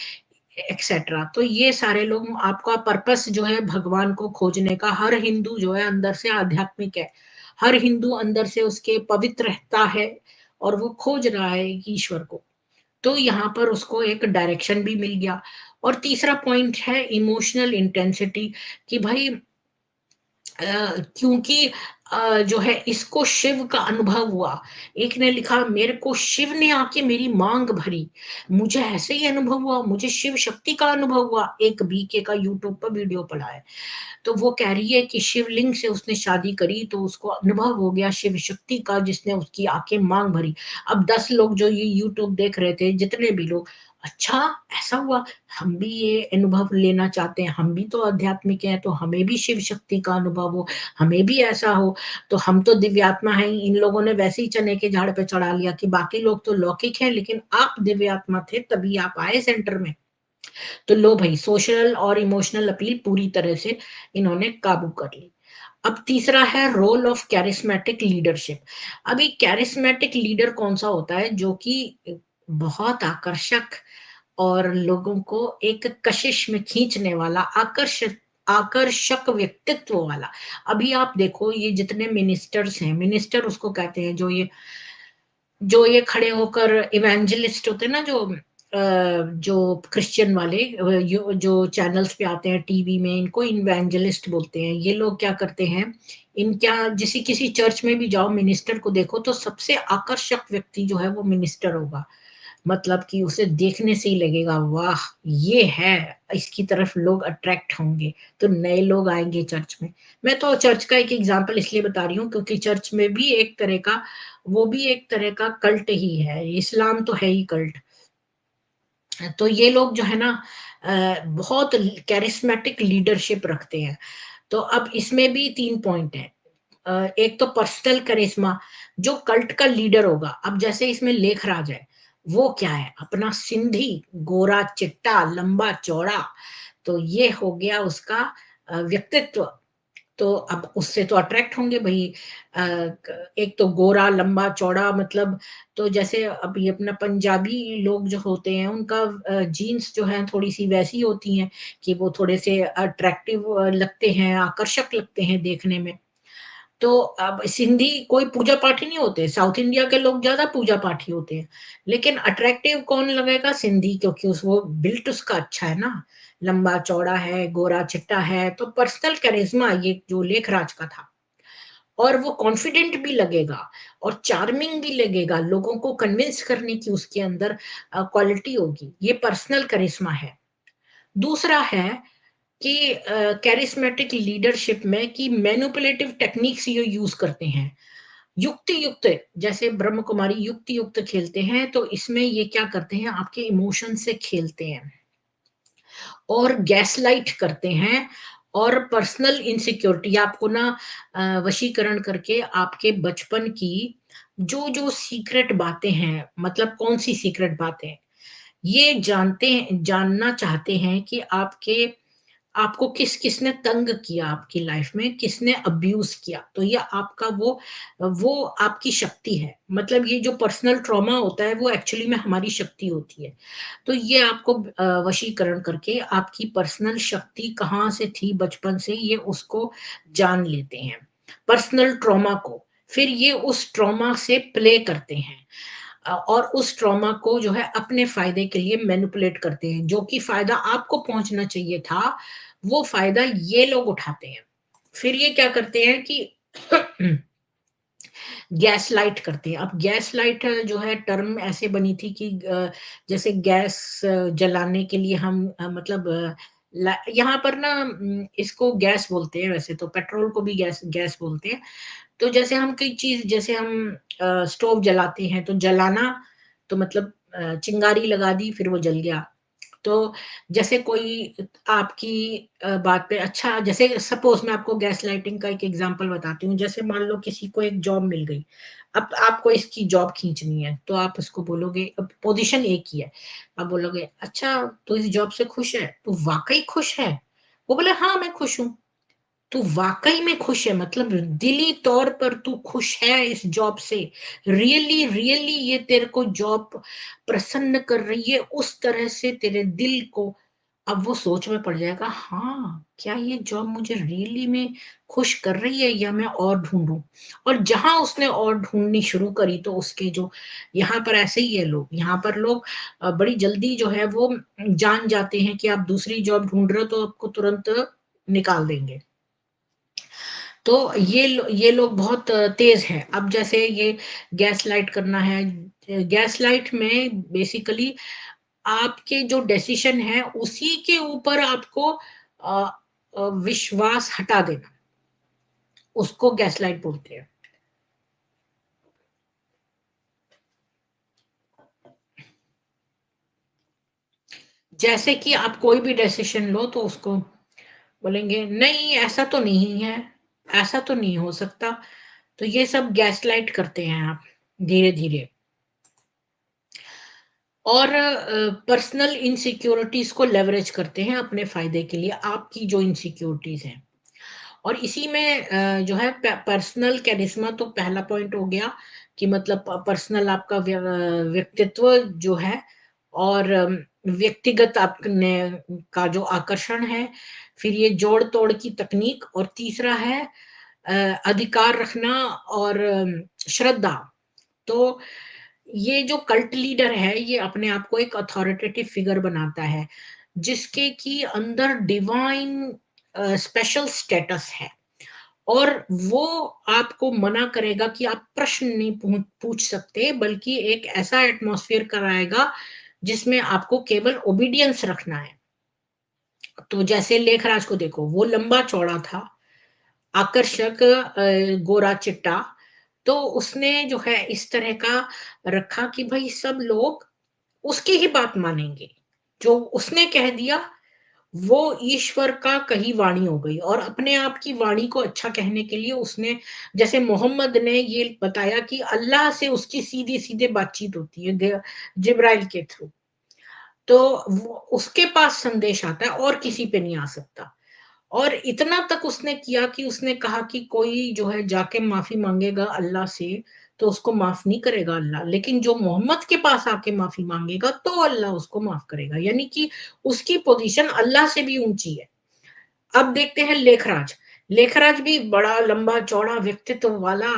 एक्सेट्रा। तो ये सारे लोग, आपका पर्पस जो है भगवान को खोजने का, हर हिंदू जो है अंदर से आध्यात्मिक है। हर हिंदू अंदर से उसके पवित्रता है, और वो खोज रहा है ईश्वर को। तो यहाँ पर उसको एक डायरेक्शन भी मिल गया। और तीसरा पॉइंट है इमोशनल इंटेंसिटी, कि भाई क्योंकि जो है इसको शिव का अनुभव हुआ। एक ने लिखा, मेरे को शिव ने आके मेरी मांग भरी, मुझे ऐसे ही अनुभव हुआ, मुझे शिव शक्ति का अनुभव हुआ। एक बीके का यूट्यूब पर वीडियो पड़ा है, तो वो कह रही है कि शिवलिंग से उसने शादी करी तो उसको अनुभव हो गया शिव शक्ति का, जिसने उसकी आंखें मांग भरी। अब 10 लोग जो ये यूट्यूब देख रहे थे, जितने भी लोग, अच्छा ऐसा हुआ, हम भी ये अनुभव लेना चाहते हैं, हम भी तो आध्यात्मिक हैं, तो हमें भी शिव शक्ति का अनुभव हो, हमें भी ऐसा हो। तो हम तो दिव्यात्मा हैं, इन लोगों ने वैसे ही चने के झाड़ पे चढ़ा लिया कि बाकी लोग तो लौकिक हैं, लेकिन आप दिव्यात्मा थे तभी आप आए सेंटर में। तो लो भाई, सोशल और इमोशनल अपील पूरी तरह से इन्होंने काबू कर ली। अब तीसरा है रोल ऑफ कैरिस्मेटिक लीडरशिप। अभी कैरिस्मेटिक लीडर कौन सा होता है, जो कि बहुत आकर्षक और लोगों को एक कशिश में खींचने वाला, आकर्षक व्यक्तित्व वाला। अभी आप देखो, ये जितने मिनिस्टर्स हैं, मिनिस्टर उसको कहते हैं जो ये खड़े होकर इवेंजलिस्ट होते हैं ना, जो क्रिश्चियन वाले, जो चैनल्स पे आते हैं टीवी में, इनको इवेंजलिस्ट बोलते हैं। ये लोग क्या करते हैं, इनका जैसे किसी चर्च में भी जाओ, मिनिस्टर को देखो तो सबसे आकर्षक व्यक्ति जो है वो मिनिस्टर होगा। मतलब कि उसे देखने से ही लगेगा, वाह ये है, इसकी तरफ लोग अट्रैक्ट होंगे, तो नए लोग आएंगे चर्च में। मैं तो चर्च का एक एग्जांपल इसलिए बता रही हूँ क्योंकि चर्च में भी एक तरह का, वो भी एक तरह का कल्ट ही है, इस्लाम तो है ही कल्ट। तो ये लोग जो है ना, बहुत कैरिस्मेटिक लीडरशिप रखते हैं। तो अब इसमें भी 3 पॉइंट है। एक तो पर्सनल करिश्मा, जो कल्ट का लीडर होगा। अब जैसे इसमें लेखराज है, वो क्या है, अपना सिंधी, गोरा चिट्टा लंबा चौड़ा, तो ये हो गया उसका व्यक्तित्व। तो अब उससे तो अट्रैक्ट होंगे भाई। एक तो गोरा लंबा चौड़ा, मतलब, तो जैसे अब ये अपना पंजाबी लोग जो होते हैं उनका जीन्स जो है थोड़ी सी वैसी होती हैं कि वो थोड़े से अट्रैक्टिव लगते हैं, आकर्षक लगते हैं देखने में। तो अब सिंधी कोई पूजा पाठी नहीं होते, साउथ इंडिया के लोग ज्यादा पूजा पाठी होते हैं, लेकिन अट्रैक्टिव कौन लगेगा? सिंधी, क्योंकि उस वो बिल्ट उसका अच्छा है ना, लंबा चौड़ा है, गोरा चिट्टा है, तो पर्सनल कैरिज्मा ये जो लेखराज का था। और वो कॉन्फिडेंट भी लगेगा और चार्मिंग भी लगेगा, लोगों को कन्विंस करने की उसके अंदर क्वालिटी होगी, ये पर्सनल करिश्मा है। दूसरा है कि कैरिस्मेटिक लीडरशिप में कि मैनिपुलेटिव टेक्निक्स ये यूज करते हैं, युक्ति युक्त, जैसे ब्रह्म कुमारी युक्ति युक्त खेलते हैं, तो इसमें ये क्या करते हैं, आपके इमोशन से खेलते हैं और गैसलाइट करते हैं, और पर्सनल इनसिक्योरिटी आपको ना वशीकरण करके आपके बचपन की जो जो सीक्रेट बातें हैं, मतलब कौन सी सीक्रेट बातें, ये जानना चाहते हैं कि आपको किस किसने तंग किया, आपकी लाइफ में किसने अब्यूज किया, तो ये आपका वो आपकी शक्ति है। मतलब ये जो पर्सनल ट्रॉमा होता है वो एक्चुअली में हमारी शक्ति होती है। तो ये आपको वशीकरण करके आपकी पर्सनल शक्ति कहाँ से थी बचपन से, ये उसको जान लेते हैं, पर्सनल ट्रॉमा को। फिर ये उस ट्रॉमा से प्ले करते हैं और उस ट्रॉमा को जो है अपने फायदे के लिए मैनिपुलेट करते हैं, जो कि फायदा आपको पहुंचना चाहिए था, वो फायदा ये लोग उठाते हैं। फिर ये क्या करते हैं कि गैस लाइट करते हैं। अब गैस लाइट जो है टर्म ऐसे बनी थी कि जैसे गैस जलाने के लिए हम मतलब यहाँ पर ना इसको गैस बोलते हैं, वैसे तो पेट्रोल को भी गैस गैस बोलते हैं। तो जैसे हम कोई चीज, जैसे हम स्टोव जलाते हैं तो जलाना, तो मतलब चिंगारी लगा दी फिर वो जल गया। तो जैसे कोई आपकी बात पे अच्छा, जैसे सपोज मैं आपको गैस लाइटिंग का एक एग्जांपल बताती हूँ, जैसे मान लो किसी को एक जॉब मिल गई, अब आपको इसकी जॉब खींचनी है, तो आप उसको बोलोगे, अब पोजीशन एक ही है, आप बोलोगे अच्छा तो इस जॉब से खुश है, तो वाकई खुश है? वो बोले हाँ मैं खुश हूँ। तू वाकई में खुश है, मतलब दिली तौर पर तू खुश है इस जॉब से, रियली रियली ये तेरे को जॉब प्रसन्न कर रही है उस तरह से तेरे दिल को। अब वो सोच में पड़ जाएगा, हाँ क्या ये जॉब मुझे रियली में खुश कर रही है या मैं और ढूंढूं। और जहां उसने और ढूंढनी शुरू करी, तो उसके जो यहाँ पर ऐसे ही है लोग, यहाँ पर लोग बड़ी जल्दी जो है वो जान जाते हैं कि आप दूसरी जॉब ढूंढ रहे हो, तो आपको तुरंत निकाल देंगे। तो ये लोग बहुत तेज हैं। अब जैसे ये गैस लाइट करना है, गैस लाइट में बेसिकली आपके जो डिसीजन है उसी के ऊपर आपको विश्वास हटा देना, उसको गैस लाइट बोलते हैं। जैसे कि आप कोई भी डिसीजन लो तो उसको बोलेंगे नहीं ऐसा तो नहीं है, ऐसा तो नहीं हो सकता। तो ये सब गैस लाइट करते हैं आप धीरे धीरे। और पर्सनल इनसिक्योरिटीज को लेवरेज करते हैं अपने फायदे के लिए, आपकी जो इनसिक्योरिटीज हैं। और इसी में जो है पर्सनल कैरिश्मा तो पहला पॉइंट हो गया कि मतलब पर्सनल आपका व्यक्तित्व जो है, और व्यक्तिगत आपने का जो आकर्षण है। फिर ये जोड़ तोड़ की तकनीक, और तीसरा है अधिकार रखना और श्रद्धा। तो ये जो कल्ट लीडर है ये अपने आप को एक अथॉरिटेटिव फिगर बनाता है, जिसके की अंदर डिवाइन स्पेशल स्टेटस है। और वो आपको मना करेगा कि आप प्रश्न नहीं पूछ सकते, बल्कि एक ऐसा एटमॉस्फेयर कराएगा जिसमें आपको केवल ओबीडियंस रखना है। तो जैसे लेखराज को देखो, वो लंबा चौड़ा था, आकर्षक, गोरा चिट्टा, तो उसने जो है इस तरह का रखा कि भाई सब लोग उसकी ही बात मानेंगे, जो उसने कह दिया वो ईश्वर का कही वाणी हो गई। और अपने आप की वाणी को अच्छा कहने के लिए उसने, जैसे मोहम्मद ने ये बताया कि अल्लाह से उसकी सीधी सीधे बातचीत होती है जिब्राइल के थ्रू, तो उसके पास संदेश आता है और किसी पे नहीं आ सकता। और इतना तक उसने किया कि उसने कहा कि कोई जो है जाके माफी मांगेगा अल्लाह से, तो उसको माफ नहीं करेगा अल्लाह, लेकिन जो मोहम्मद के पास आके माफी मांगेगा तो अल्लाह उसको माफ करेगा। यानी कि उसकी पोजीशन अल्लाह से भी ऊंची है। अब देखते हैं लेखराज। लेखराज भी बड़ा लंबा चौड़ा व्यक्तित्व वाला,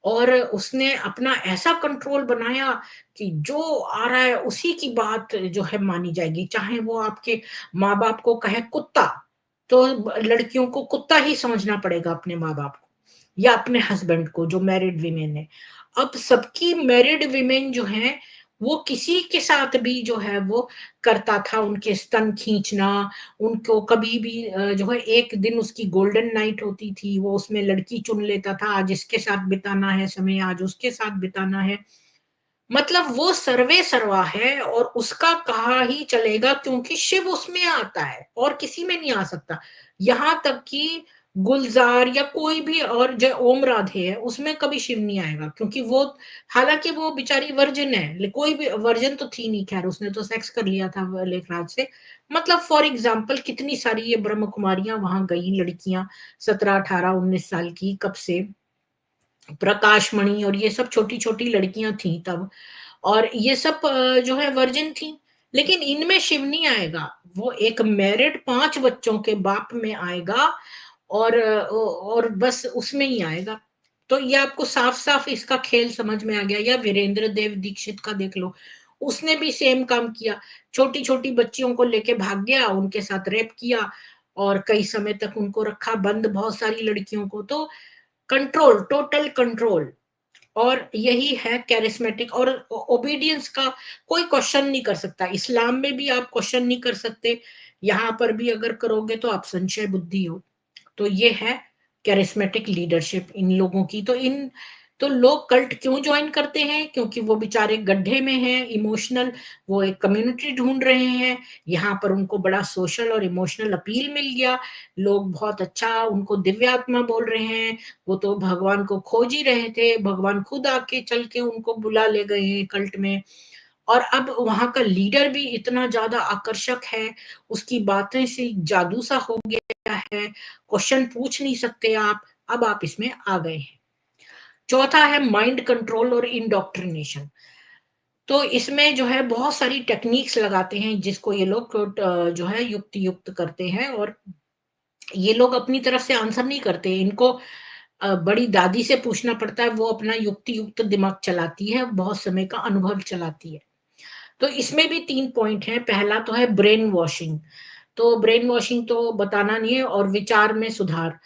और उसने अपना ऐसा कंट्रोल बनाया कि जो आ रहा है उसी की बात जो है मानी जाएगी, चाहे वो आपके माँ बाप को कहे कुत्ता, तो लड़कियों को कुत्ता ही समझना पड़ेगा अपने माँ बाप को, या अपने हस्बैंड को जो मैरिड विमेन है। अब सबकी मैरिड विमेन जो है, वो किसी के साथ भी जो है वो करता था, उनके स्तन खींचना, उनको कभी भी जो है एक दिन उसकी गोल्डन नाइट होती थी, वो उसमें लड़की चुन लेता था, आज इसके साथ बिताना है समय, आज उसके साथ बिताना है। मतलब वो सर्वे सर्वा है और उसका कहा ही चलेगा, क्योंकि शिव उसमें आता है और किसी में नहीं आ सकता। यहाँ तक कि गुलजार या कोई भी और जो ओम राधे है उसमें कभी शिव नहीं आएगा, क्योंकि वो, हालांकि वो बेचारी वर्जिन है, कोई भी वर्जिन तो थी नहीं, खैर उसने तो सेक्स कर लिया था लेखराज से। मतलब फॉर एग्जाम्पल कितनी सारी ये ब्रह्म कुमारियां वहां गई लड़कियां, 17 18 19 साल की, कब से प्रकाशमणि और ये सब छोटी छोटी लड़कियां थी तब, और ये सब जो है वर्जिन थी। लेकिन इनमें शिव नहीं आएगा, वो एक मैरिड 5 बच्चों के बाप में आएगा, और बस उसमें ही आएगा। तो ये आपको साफ साफ इसका खेल समझ में आ गया। या वीरेंद्र देव दीक्षित का देख लो, उसने भी सेम काम किया, छोटी छोटी बच्चियों को लेके भाग गया, उनके साथ रेप किया, और कई समय तक उनको रखा बंद, बहुत सारी लड़कियों को। तो कंट्रोल, टोटल कंट्रोल। और यही है कैरिस्मेटिक, और ओबीडियंस का कोई क्वेश्चन नहीं कर सकता। इस्लाम में भी आप क्वेश्चन नहीं कर सकते, यहाँ पर भी अगर करोगे तो आप संशय बुद्धि हो। तो ये है कैरिस्मेटिक लीडरशिप इन लोगों की। तो लोग कल्ट क्यों ज्वाइन करते हैं? क्योंकि वो बेचारे गड्ढे में हैं इमोशनल, वो एक कम्युनिटी ढूंढ रहे हैं, यहाँ पर उनको बड़ा सोशल और इमोशनल अपील मिल गया, लोग बहुत अच्छा उनको दिव्य आत्मा बोल रहे हैं, वो तो भगवान को खोज ही रहे थे, भगवान खुद आके चल के उनको बुला ले गए हैं कल्ट में। और अब वहां का लीडर भी इतना ज्यादा आकर्षक है, उसकी बातें से जादू सा हो गया है, क्वेश्चन पूछ नहीं सकते आप। अब आप इसमें आ गए हैं। चौथा है माइंड कंट्रोल और इंडोक्ट्रिनेशन। तो इसमें जो है बहुत सारी टेक्निक्स लगाते हैं, जिसको ये लोग जो है युक्ति युक्त करते हैं, और ये लोग अपनी तरफ से आंसर नहीं करते, इनको बड़ी दादी से पूछना पड़ता है, वो अपना युक्ति युक्त दिमाग चलाती है, बहुत समय का अनुभव चलाती है। तो इसमें भी 3 पॉइंट हैं। पहला तो है ब्रेन वॉशिंग, तो ब्रेन वॉशिंग तो बताना नहीं है, और विचार में सुधार।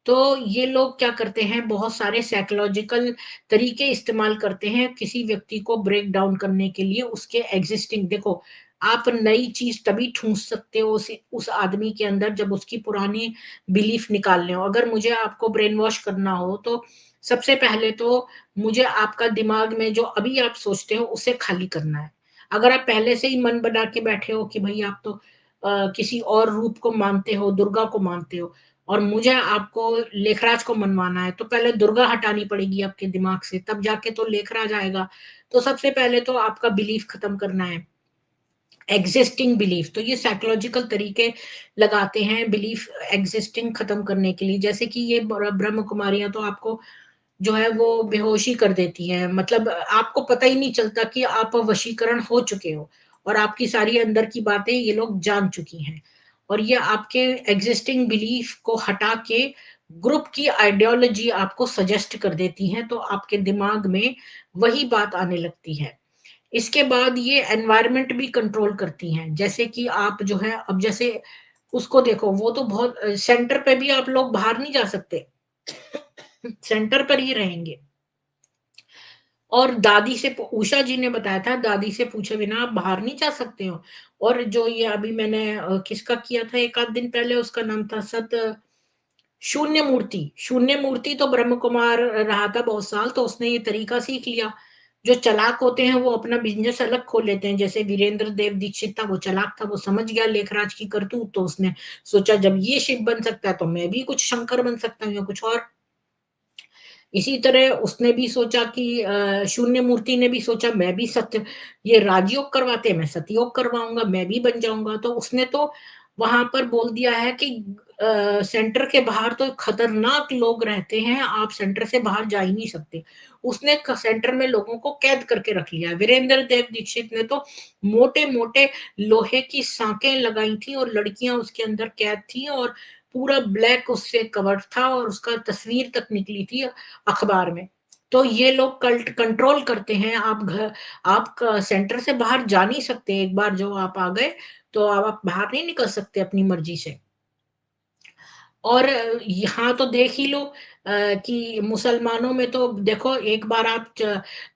तो ये लोग क्या करते हैं, बहुत सारे साइकोलॉजिकल तरीके इस्तेमाल करते हैं किसी व्यक्ति को ब्रेक डाउन करने के लिए, उसके एग्जिस्टिंग, देखो आप नई चीज तभी ठूंस सकते हो उस आदमी के अंदर जब उसकी पुरानी बिलीफ निकालने हो। अगर मुझे आपको ब्रेन वॉश करना हो तो सबसे पहले तो मुझे आपका दिमाग में जो अभी आप सोचते हो उसे खाली करना है। अगर आप पहले से ही मन बना के बैठे हो कि भाई आप तो किसी और रूप को मानते हो, दुर्गा को मानते हो, और मुझे आपको लेखराज को मनवाना है, तो पहले दुर्गा हटानी पड़ेगी आपके दिमाग से, तब जाके तो लेखराज आएगा। तो सबसे पहले तो आपका बिलीफ खत्म करना है, एग्जिस्टिंग बिलीफ। तो ये साइकोलॉजिकल तरीके लगाते हैं बिलीफ एग्जिस्टिंग खत्म करने के लिए। जैसे कि ये ब्रह्म कुमारियां तो आपको जो है वो बेहोशी कर देती हैं, मतलब आपको पता ही नहीं चलता कि आप वशीकरण हो चुके हो, और आपकी सारी अंदर की बातें ये लोग जान चुकी हैं। और ये आपके एग्जिस्टिंग बिलीफ को हटा के ग्रुप की आइडियोलॉजी आपको सजेस्ट कर देती हैं, तो आपके दिमाग में वही बात आने लगती है। इसके बाद ये एनवायरनमेंट भी कंट्रोल करती हैं, जैसे कि आप जो है, अब जैसे उसको देखो, वो तो बहुत सेंटर पे भी आप लोग बाहर नहीं जा सकते, सेंटर पर ही रहेंगे। और दादी से उषा जी ने बताया था, दादी से पूछे बिना आप बाहर नहीं जा सकते हो। और जो ये अभी मैंने किसका किया था एक आध दिन पहले, उसका नाम था शून्य मूर्ति। शून्य मूर्ति तो ब्रह्म कुमार रहा था बहुत साल, तो उसने ये तरीका सीख लिया। जो चालाक होते हैं वो अपना बिजनेस अलग खोल लेते हैं, जैसे वीरेंद्र देव दीक्षित था, वो चालाक था, वो समझ गया लेखराज की करतूत, तो उसने सोचा जब ये शिव बन सकता है तो मैं भी कुछ शंकर बन सकता हूँ या कुछ और। इसी तरह उसने भी सोचा कि शून्य मूर्ति ने भी सोचा मैं भी सत्य, ये राजयोग करवाते हैं मैं सतयोग करवाऊंगा, मैं भी बन जाऊंगा। तो उसने तो वहां पर बोल दिया है कि सेंटर के बाहर तो खतरनाक लोग रहते हैं, आप सेंटर से बाहर जा ही नहीं सकते। उसने सेंटर में लोगों को कैद करके रख लिया। वीरेंद्र देव दीक्षित ने तो मोटे मोटे लोहे की सांकें लगाई थी और लड़कियां उसके अंदर कैद थी, और पूरा ब्लैक उससे कवर्ड था और उसका तस्वीर तक निकली थी अखबार में। तो ये लोग कल्ट कंट्रोल करते हैं। आप सेंटर से बाहर जा नहीं सकते। एक बार जो आप आ गए तो आप बाहर नहीं निकल सकते अपनी मर्जी से। और यहाँ तो देख ही लो कि मुसलमानों में तो देखो, एक बार आप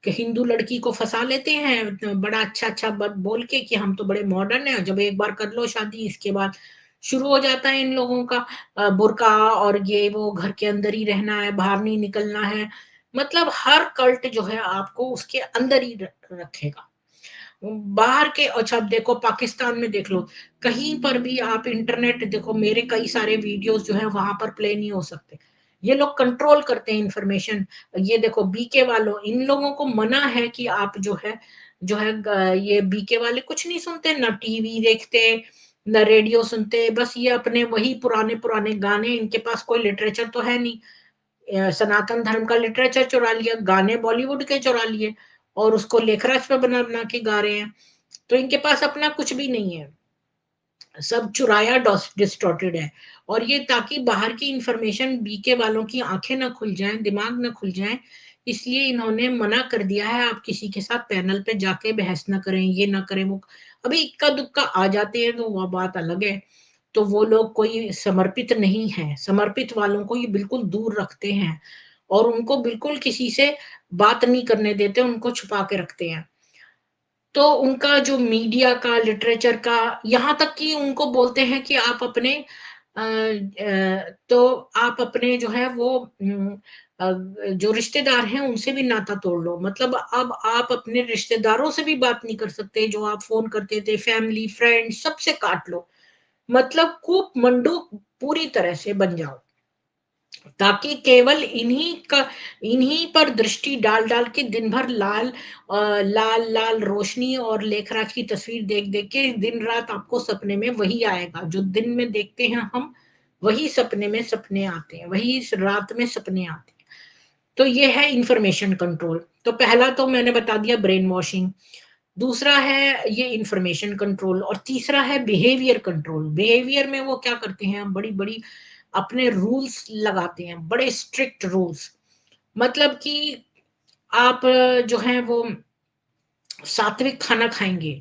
हिंदू लड़की को फंसा लेते हैं तो बड़ा अच्छा अच्छा बोल के कि हम तो बड़े मॉडर्न हैं। जब एक बार कर लो शादी, इसके बाद शुरू हो जाता है इन लोगों का बुर्का और ये वो, घर के अंदर ही रहना है, बाहर नहीं निकलना है। मतलब हर कल्ट जो है आपको उसके अंदर ही रखेगा। बाहर के, अच्छा अब देखो पाकिस्तान में देख लो, कहीं पर भी आप इंटरनेट देखो, मेरे कई सारे वीडियोस जो है वहां पर प्ले नहीं हो सकते। ये लोग कंट्रोल करते हैं इंफॉर्मेशन। ये देखो बीके वालों, इन लोगों को मना है कि आप ये बीके वाले कुछ नहीं सुनते, ना टीवी देखते, न रेडियो सुनते, बस ये अपने वही पुराने पुराने गाने, इनके पास कोई लिटरेचर तो है नहीं। सनातन धर्म का लिटरेचर चुरा लिया, गाने बॉलीवुड के चुरा लिए और उसको लेखराज पे बना बना के गा रहे हैं। तो इनके पास अपना कुछ भी नहीं है, सब चुराया डिस्टॉर्टेड है। और ये ताकि बाहर की इंफॉर्मेशन बीके वालों की आंखें ना खुल जाएं, दिमाग ना खुल जाएं, इसलिए इन्होंने मना कर दिया है, आप किसी के साथ पैनल पे जाके बहस ना करें, ये ना करें वो। अभी इक्का दुक्का आ जाते हैं तो वह बात अलग है। तो वो लोग कोई समर्पित नहीं है, समर्पित वालों को ये बिल्कुल दूर रखते हैं और उनको बिल्कुल किसी से बात नहीं करने देते, उनको छुपा के रखते हैं। तो उनका जो मीडिया का, लिटरेचर का, यहाँ तक कि उनको बोलते हैं कि आप अपने तो आप अपने जो है वो जो रिश्तेदार हैं उनसे भी नाता तोड़ लो। मतलब अब आप अपने रिश्तेदारों से भी बात नहीं कर सकते, जो आप फोन करते थे, फैमिली फ्रेंड सबसे काट लो। मतलब कूप मंडूक पूरी तरह से बन जाओ, ताकि केवल इन्हीं पर दृष्टि डाल डाल के दिन भर लाल लाल रोशनी और लेखराज की तस्वीर देख देख के दिन रात आपको सपने में वही आएगा जो दिन में देखते हैं हम, वही सपने में सपने आते हैं, वही इस रात में सपने आते हैं। तो ये है इंफॉर्मेशन कंट्रोल। तो पहला तो मैंने बता दिया ब्रेन वॉशिंग, दूसरा है ये इंफॉर्मेशन कंट्रोल, और तीसरा है बिहेवियर कंट्रोल। बिहेवियर में वो क्या करते हैं, बड़ी बड़ी अपने रूल्स लगाते हैं, बड़े स्ट्रिक्ट रूल्स। मतलब कि आप जो है वो सात्विक खाना खाएंगे,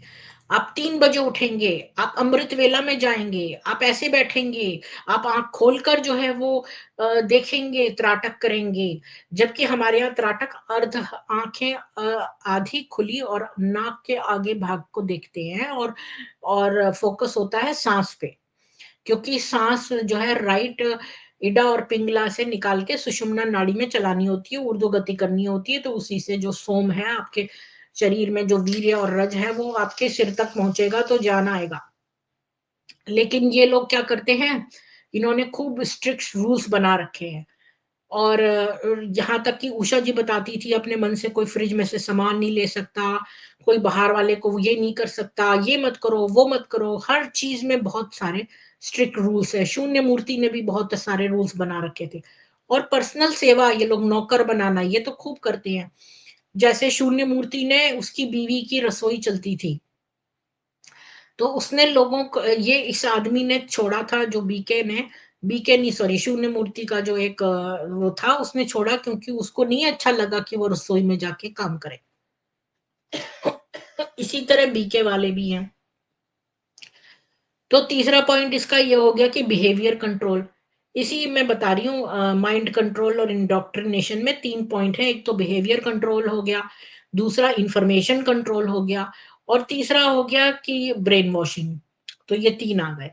आप 3 बजे उठेंगे, आप अमृत वेला में जाएंगे, आप ऐसे बैठेंगे, आप आंख खोलकर जो है वो देखेंगे, त्राटक करेंगे। जबकि हमारे यहाँ त्राटक अर्ध आंखें आधी खुली और नाक के आगे भाग को देखते हैं, और फोकस होता है सांस पे, क्योंकि सांस जो है राइट इडा और पिंगला से निकाल के सुषुम्ना नाड़ी में चलानी होती है, ऊर्ध्व गति करनी होती है, तो उसी से जो सोम है आपके शरीर में, जो वीर्य और रज है, वो आपके सिर तक पहुंचेगा तो जान आएगा। लेकिन ये लोग क्या करते हैं, इन्होंने खूब स्ट्रिक्ट रूल्स बना रखे हैं। और यहाँ तक कि उषा जी बताती थी अपने मन से कोई फ्रिज में से सामान नहीं ले सकता, कोई बाहर वाले को ये नहीं कर सकता, ये मत करो वो मत करो, हर चीज में बहुत सारे स्ट्रिक्ट रूल्स है। शून्य मूर्ति ने भी बहुत सारे रूल्स बना रखे थे। और पर्सनल सेवा, ये लोग नौकर बनाना ये तो खूब करते हैं। जैसे शून्य मूर्ति ने, उसकी बीवी की रसोई चलती थी, तो उसने लोगों को, ये इस आदमी ने छोड़ा था, जो बीके नहीं सॉरी, शून्य मूर्ति का जो एक वो था, उसने छोड़ा क्योंकि उसको नहीं अच्छा लगा कि वो रसोई में जाके काम करे। इसी तरह बीके वाले भी हैं। तो तीसरा पॉइंट इसका ये हो गया कि बिहेवियर कंट्रोल। इसी मैं बता रही हूँ, माइंड कंट्रोल और इंडोक्ट्रिनेशन में 3 पॉइंट है। एक तो बिहेवियर कंट्रोल हो गया, दूसरा इंफॉर्मेशन कंट्रोल हो गया, और तीसरा हो गया कि ब्रेन वॉशिंग। तो ये 3 आ गए।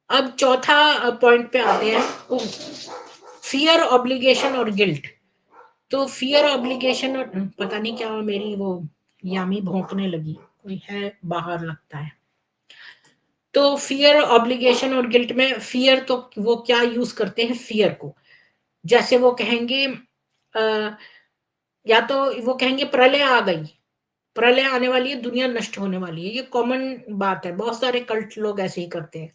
अब चौथा पॉइंट पे आते हैं, फियर ऑब्लिगेशन और गिल्ट। तो फियर ऑब्लिगेशन और, पता नहीं क्या मेरी वो यामी भौंकने लगी, कोई है बाहर लगता है। तो फियर ऑब्लिगेशन और गिल्ट में, फियर तो वो क्या यूज करते हैं फियर को, जैसे वो कहेंगे या तो वो कहेंगे प्रलय आ गई, प्रलय आने वाली है, दुनिया नष्ट होने वाली है। ये कॉमन बात है, बहुत सारे कल्ट लोग ऐसे ही करते हैं।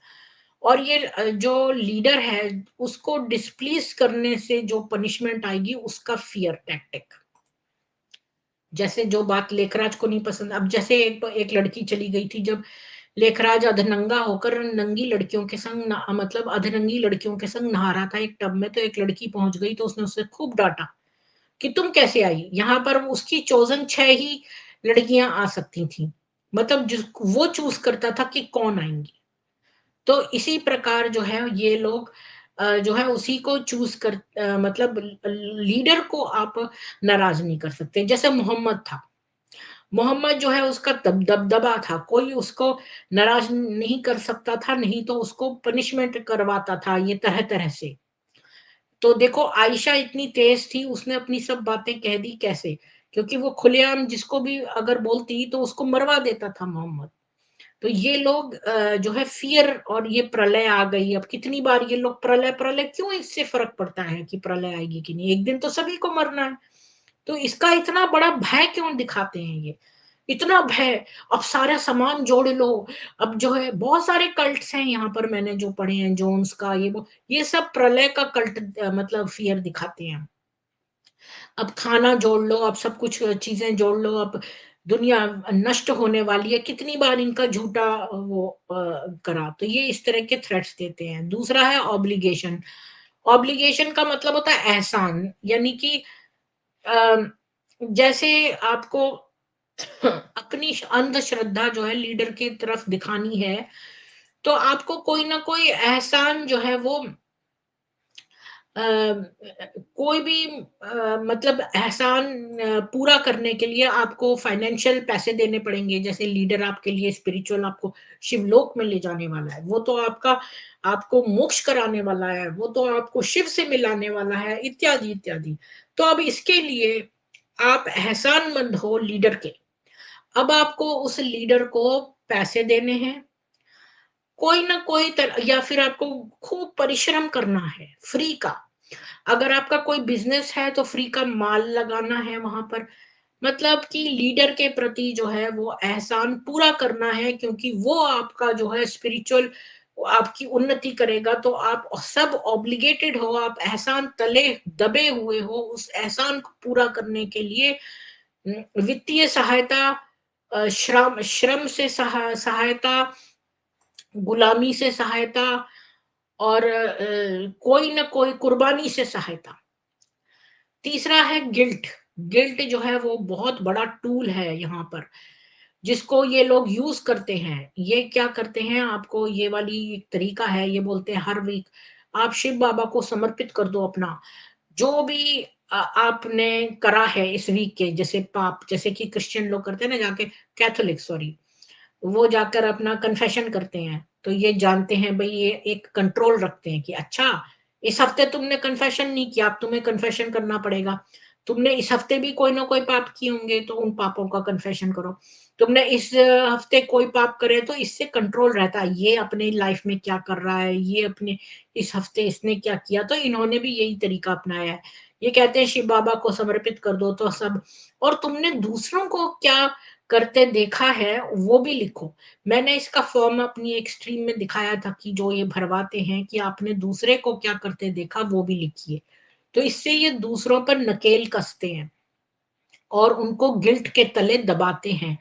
और ये जो लीडर है, उसको डिस्प्लीज करने से जो पनिशमेंट आएगी उसका फियर टैक्टिक। जैसे जो बात लेखराज को नहीं पसंद, अब जैसे एक लड़की चली गई थी जब लेखराज अधनंगा होकर नंगी लड़कियों के संग मतलब अधनंगी लड़कियों के संग नहा रहा था एक टब में, तो एक लड़की पहुंच गई तो उसने उससे खूब डांटा कि तुम कैसे आई यहाँ पर। उसकी चोजन 6 ही लड़कियां आ सकती थी, मतलब जिस वो चूज करता था कि कौन आएंगी। तो इसी प्रकार जो है ये लोग जो है उसी को चूज कर मतलब लीडर को आप नाराज नहीं कर सकते। जैसे मोहम्मद था, मोहम्मद जो है उसका दबदबा था, कोई उसको नाराज नहीं कर सकता था, नहीं तो उसको पनिशमेंट करवाता था ये तरह तरह से। तो देखो आयशा इतनी तेज थी, उसने अपनी सब बातें कह दी कैसे, क्योंकि वो खुलेआम जिसको भी अगर बोलती तो उसको मरवा देता था मोहम्मद। तो ये लोग जो है फियर, और ये प्रलय आ गई, अब कितनी बार ये लोग प्रलय प्रलय, क्यों इससे फर्क पड़ता है कि प्रलय आएगी कि नहीं, एक दिन तो सभी को मरना है। तो इसका इतना बड़ा भय क्यों दिखाते हैं ये, इतना भय। अब सारा सामान जोड़ लो। अब जो है बहुत सारे कल्ट्स हैं यहाँ पर मैंने जो पढ़े हैं, जोन्स का ये सब प्रलय का कल्ट मतलब फियर दिखाते हैं। अब खाना जोड़ लो, अब सब कुछ चीजें जोड़ लो, अब दुनिया नष्ट होने वाली है, कितनी बार इनका झूठा वो करा। तो ये इस तरह के थ्रेट्स देते हैं। दूसरा है ऑब्लिगेशन। ऑब्लिगेशन का मतलब होता है एहसान, यानी कि अ, जैसे आपको अपनी अंधश्रद्धा जो है लीडर की तरफ दिखानी है, तो आपको कोई ना कोई एहसान जो है वो अ, कोई भी मतलब एहसान पूरा करने के लिए आपको फाइनेंशियल पैसे देने पड़ेंगे। जैसे लीडर आपके लिए स्पिरिचुअल आपको शिवलोक में ले जाने वाला है, वो तो आपको मोक्ष कराने वाला है, वो तो आपको शिव से मिलाने वाला है, इत्यादि इत्यादि। तो अब इसके लिए आप एहसानमंद हो लीडर के। अब आपको उस लीडर को पैसे देने हैं, कोई ना कोई या फिर आपको खूब परिश्रम करना है फ्री का। अगर आपका कोई बिजनेस है तो फ्री का माल लगाना है वहां पर। मतलब कि लीडर के प्रति जो है वो एहसान पूरा करना है, क्योंकि वो आपका जो है स्पिरिचुअल आपकी उन्नति करेगा। तो आप सब ऑब्लिगेटेड हो, आप एहसान तले दबे हुए हो, उस एहसान को पूरा करने के लिए वित्तीय सहायता, श्रम श्रम से सहायता, गुलामी से सहायता, और कोई ना कोई कुर्बानी से सहायता। तीसरा है गिल्ट। गिल्ट जो है वो बहुत बड़ा टूल है यहाँ पर, जिसको ये लोग यूज करते हैं। ये क्या करते हैं, आपको ये वाली एक तरीका है, ये बोलते हैं हर वीक आप शिव बाबा को समर्पित कर दो अपना जो भी आपने करा है इस वीक के, जैसे पाप, जैसे कि क्रिश्चियन लोग करते हैं ना जाके, कैथोलिक सॉरी, वो जाकर अपना कन्फेशन करते हैं। तो ये जानते हैं भाई, ये एक कंट्रोल रखते हैं कि अच्छा इस हफ्ते तुमने कन्फेशन नहीं किया, अब तुम्हें कन्फेशन करना पड़ेगा। तुमने इस हफ्ते भी कोई ना कोई पाप किए होंगे तो उन पापों का कन्फेशन करो। तुमने इस हफ्ते कोई पाप करे तो इससे कंट्रोल रहता है, ये अपने लाइफ में क्या कर रहा है, ये अपने इस हफ्ते इसने क्या किया। तो इन्होंने भी यही तरीका अपनाया है। ये कहते हैं शिव बाबा को समर्पित कर दो तो सब। और तुमने दूसरों को क्या करते देखा है वो भी लिखो। मैंने इसका फॉर्म अपनी एक स्ट्रीम में दिखाया था कि जो ये भरवाते हैं कि आपने दूसरे को क्या करते देखा वो भी लिखिए। तो इससे ये दूसरों पर नकेल कसते हैं और उनको गिल्ट के तले दबाते हैं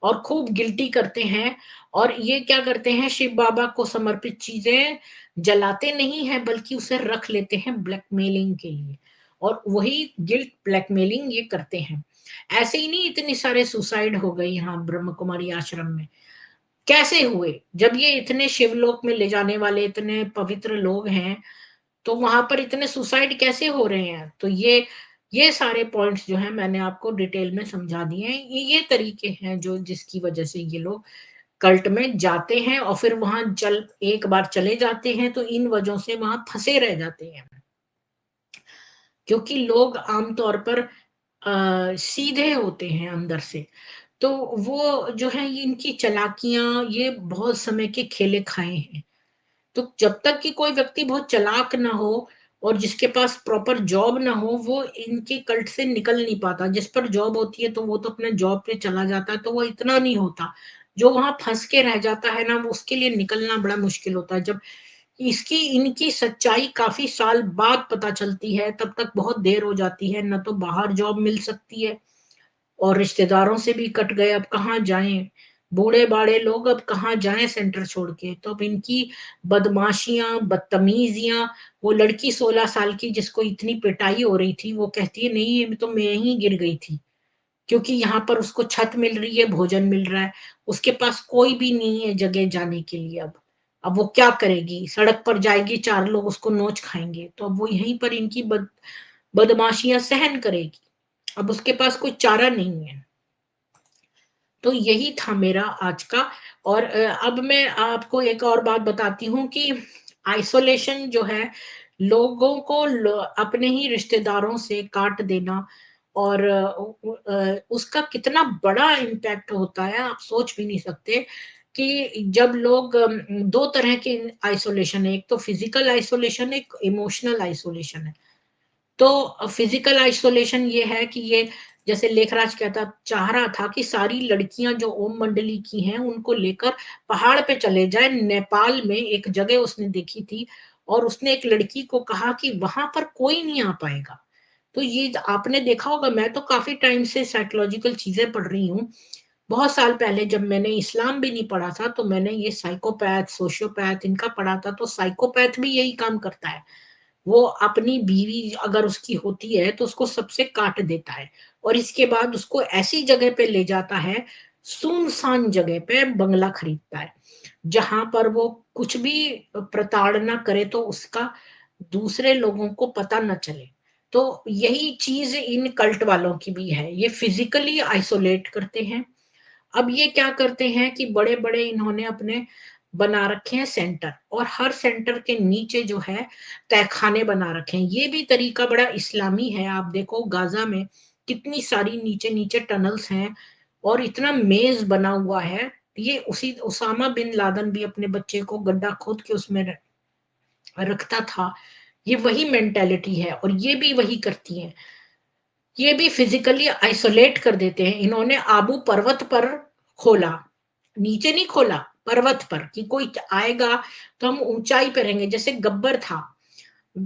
और खूब गिल्टी करते हैं। और ये क्या करते हैं, शिव बाबा को समर्पित चीजें जलाते नहीं है बल्कि उसे रख लेते हैं ब्लैकमेलिंग के लिए, और वही गिल्ट ब्लैकमेलिंग ये करते हैं। ऐसे ही नहीं इतने सारे सुसाइड हो गए यहाँ ब्रह्म कुमारी आश्रम में। कैसे हुए, जब ये इतने शिवलोक में ले जाने वाले इतने पवित्र लोग हैं, तो वहां पर इतने सुसाइड कैसे हो रहे हैं। तो ये सारे पॉइंट्स जो है मैंने आपको डिटेल में समझा दिए हैं। ये तरीके हैं जो जिसकी वजह से ये लोग कल्ट में जाते हैं, और फिर वहां एक बार चले जाते हैं तो इन वजहों से वहां फंसे रह जाते हैं। क्योंकि लोग आमतौर पर सीधे होते हैं अंदर से, तो वो जो है ये इनकी चालाकियां ये बहुत समय के खेले खाए हैं। तो जब तक कि कोई व्यक्ति बहुत चालाक ना हो और जिसके पास प्रॉपर जॉब ना हो, वो इनके कल्ट से निकल नहीं पाता। जिस पर जॉब होती है तो वो तो अपने जॉब पे चला जाता है, तो वो इतना नहीं होता। जो वहां फंस के रह जाता है ना, वो उसके लिए निकलना बड़ा मुश्किल होता है। जब इनकी सच्चाई काफी साल बाद पता चलती है, तब तक बहुत देर हो जाती है। न तो बाहर जॉब मिल सकती है और रिश्तेदारों से भी कट गए, अब कहाँ जाएं। बूढ़े बाड़े लोग अब कहाँ जाएं सेंटर छोड़ के, तो अब इनकी बदमाशियां, बदतमीजियां, वो लड़की 16 साल की जिसको इतनी पिटाई हो रही थी, वो कहती है नहीं ये तो मैं ही गिर गई थी, क्योंकि यहाँ पर उसको छत मिल रही है, भोजन मिल रहा है, उसके पास कोई भी नहीं है जगह जाने के लिए। अब वो क्या करेगी, सड़क पर जाएगी, चार लोग उसको नोच खाएंगे, तो अब वो यहीं पर इनकी बदमाशियां सहन करेगी, अब उसके पास कोई चारा नहीं है। तो यही था मेरा आज का। और अब मैं आपको एक और बात बताती हूँ कि आइसोलेशन जो है, लोगों को अपने ही रिश्तेदारों से काट देना, और उसका कितना बड़ा इम्पैक्ट होता है आप सोच भी नहीं सकते। कि जब लोग दो तरह के आइसोलेशन है, एक तो फिजिकल आइसोलेशन, एक इमोशनल आइसोलेशन है। तो फिजिकल आइसोलेशन ये है कि ये, जैसे लेखराज कहता चाह रहा था कि सारी लड़कियां जो ओम मंडली की हैं उनको लेकर पहाड़ पे चले जाए। नेपाल में एक जगह उसने देखी थी, और उसने एक लड़की को कहा कि वहां पर कोई नहीं आ पाएगा। तो ये आपने देखा होगा, मैं तो काफी टाइम से साइकोलॉजिकल चीजें पढ़ रही हूँ। बहुत साल पहले जब मैंने इस्लाम भी नहीं पढ़ा था, तो मैंने ये साइकोपैथ, सोशियोपैथ इनका पढ़ा था। तो साइकोपैथ भी यही काम करता है, वो अपनी बीवी अगर उसकी होती है तो उसको सबसे काट देता है, और इसके बाद उसको ऐसी जगह पे ले जाता है, सुनसान जगह पे बंगला खरीदता है, जहां पर वो कुछ भी प्रताड़ना करे तो उसका दूसरे लोगों को पता न चले। तो यही चीज इन कल्ट वालों की भी है, ये फिजिकली आइसोलेट करते हैं। अब ये क्या करते हैं कि बड़े बड़े इन्होंने अपने बना रखे हैं सेंटर, और हर सेंटर के नीचे जो है तहखाने बना रखे हैं। ये भी तरीका बड़ा इस्लामी है। आप देखो गाजा में कितनी सारी नीचे नीचे टनल्स हैं, और इतना मेज बना हुआ है। ये उसी उसामा बिन लादेन भी अपने बच्चे को गड्ढा खोद के उसमें रखता था। ये वही मेंटेलिटी है, और ये भी वही करती है। ये भी फिजिकली आइसोलेट कर देते हैं। इन्होंने आबू पर्वत पर खोला, नीचे नहीं खोला, पर्वत पर, कि कोई आएगा तो हम ऊंचाई पे रहेंगे। जैसे गब्बर था,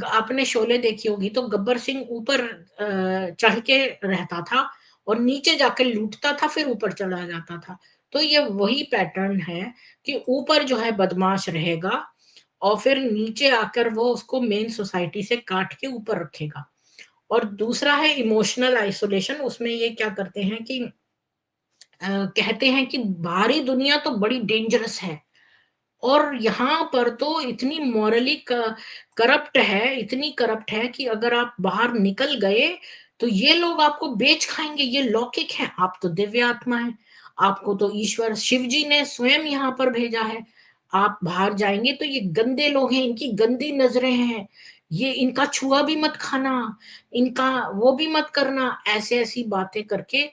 आपने शोले देखी होगी, तो गब्बर सिंह ऊपर चढ़ के रहता था, और नीचे जाकर लूटता था, फिर ऊपर चढ़ा जाता था। तो ये वही पैटर्न है कि ऊपर जो है बदमाश रहेगा, और फिर नीचे आकर वो उसको मेन सोसाइटी से काट के ऊपर रखेगा। और दूसरा है इमोशनल आइसोलेशन, उसमें ये क्या करते हैं कि कहते हैं कि बाहरी दुनिया तो बड़ी डेंजरस है, और यहाँ पर तो इतनी मॉरली करप्ट है, इतनी करप्ट है कि अगर आप बाहर निकल गए तो ये लोग आपको बेच खाएंगे, ये लौकिक है, आप तो दिव्य आत्मा है, आपको तो ईश्वर शिव जी ने स्वयं यहाँ पर भेजा है। आप बाहर जाएंगे तो ये गंदे लोग हैं, इनकी गंदी नजरें हैं, ये इनका छुआ भी मत खाना, इनका वो भी मत करना, ऐसे ऐसी बातें करके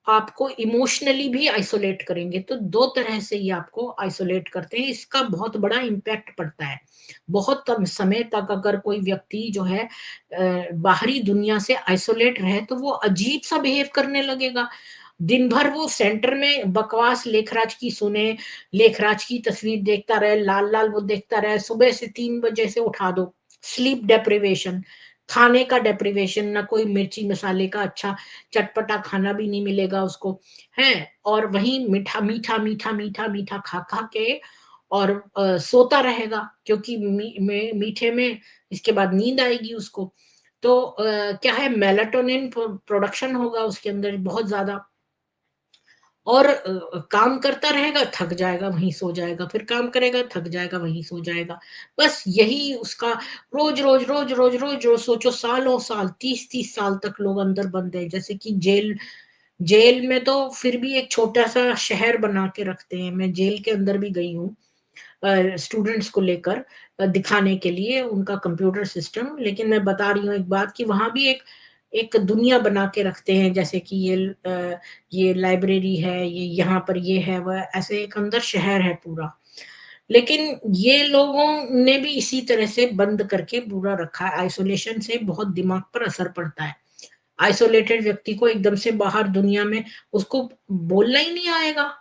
आपको इमोशनली भी आइसोलेट करेंगे। तो दो तरह से ये आपको आइसोलेट करते हैं। इसका बहुत बड़ा इम्पैक्ट पड़ता है। बहुत कम समय तक अगर कोई व्यक्ति जो है बाहरी दुनिया से आइसोलेट रहे, तो वो अजीब सा बिहेव करने लगेगा। दिन भर वो सेंटर में बकवास लेखराज की सुने, लेखराज की तस्वीर देखता रहे, लाल लाल वो देखता रहे, सुबह से 3 बजे से उठा दो, स्लीप डेप्रिवेशन, खाने का डेप्रिवेशन, ना कोई मिर्ची मसाले का अच्छा चटपटा खाना भी नहीं मिलेगा उसको, है। और वही मीठा मीठा मीठा मीठा मीठा खा खा के, और सोता रहेगा, क्योंकि मीठे में इसके बाद नींद आएगी उसको। तो क्या है, मेलाटोनिन प्रोडक्शन होगा उसके अंदर बहुत ज्यादा, और काम करता रहेगा, थक जाएगा, वहीं सो जाएगा, फिर काम करेगा, थक जाएगा, वहीं सो जाएगा। बस यही उसका रोज रोज रोज रोज रोज रोज, सोचो सालों साल, 30-30 साल तक लोग अंदर बंद है। जैसे कि जेल, जेल में तो फिर भी एक छोटा सा शहर बना के रखते हैं। मैं जेल के अंदर भी गई हूँ स्टूडेंट्स को लेकर, दिखाने के लिए उनका कंप्यूटर सिस्टम। लेकिन मैं बता रही हूँ एक बात, कि वहां भी एक एक दुनिया बना के रखते हैं, जैसे कि ये लाइब्रेरी है, ये यहाँ पर ये है, वह ऐसे एक अंदर शहर है पूरा। लेकिन ये लोगों ने भी इसी तरह से बंद करके पूरा रखा है। आइसोलेशन से बहुत दिमाग पर असर पड़ता है। आइसोलेटेड व्यक्ति को एकदम से बाहर दुनिया में, उसको बोलना ही नहीं आएगा,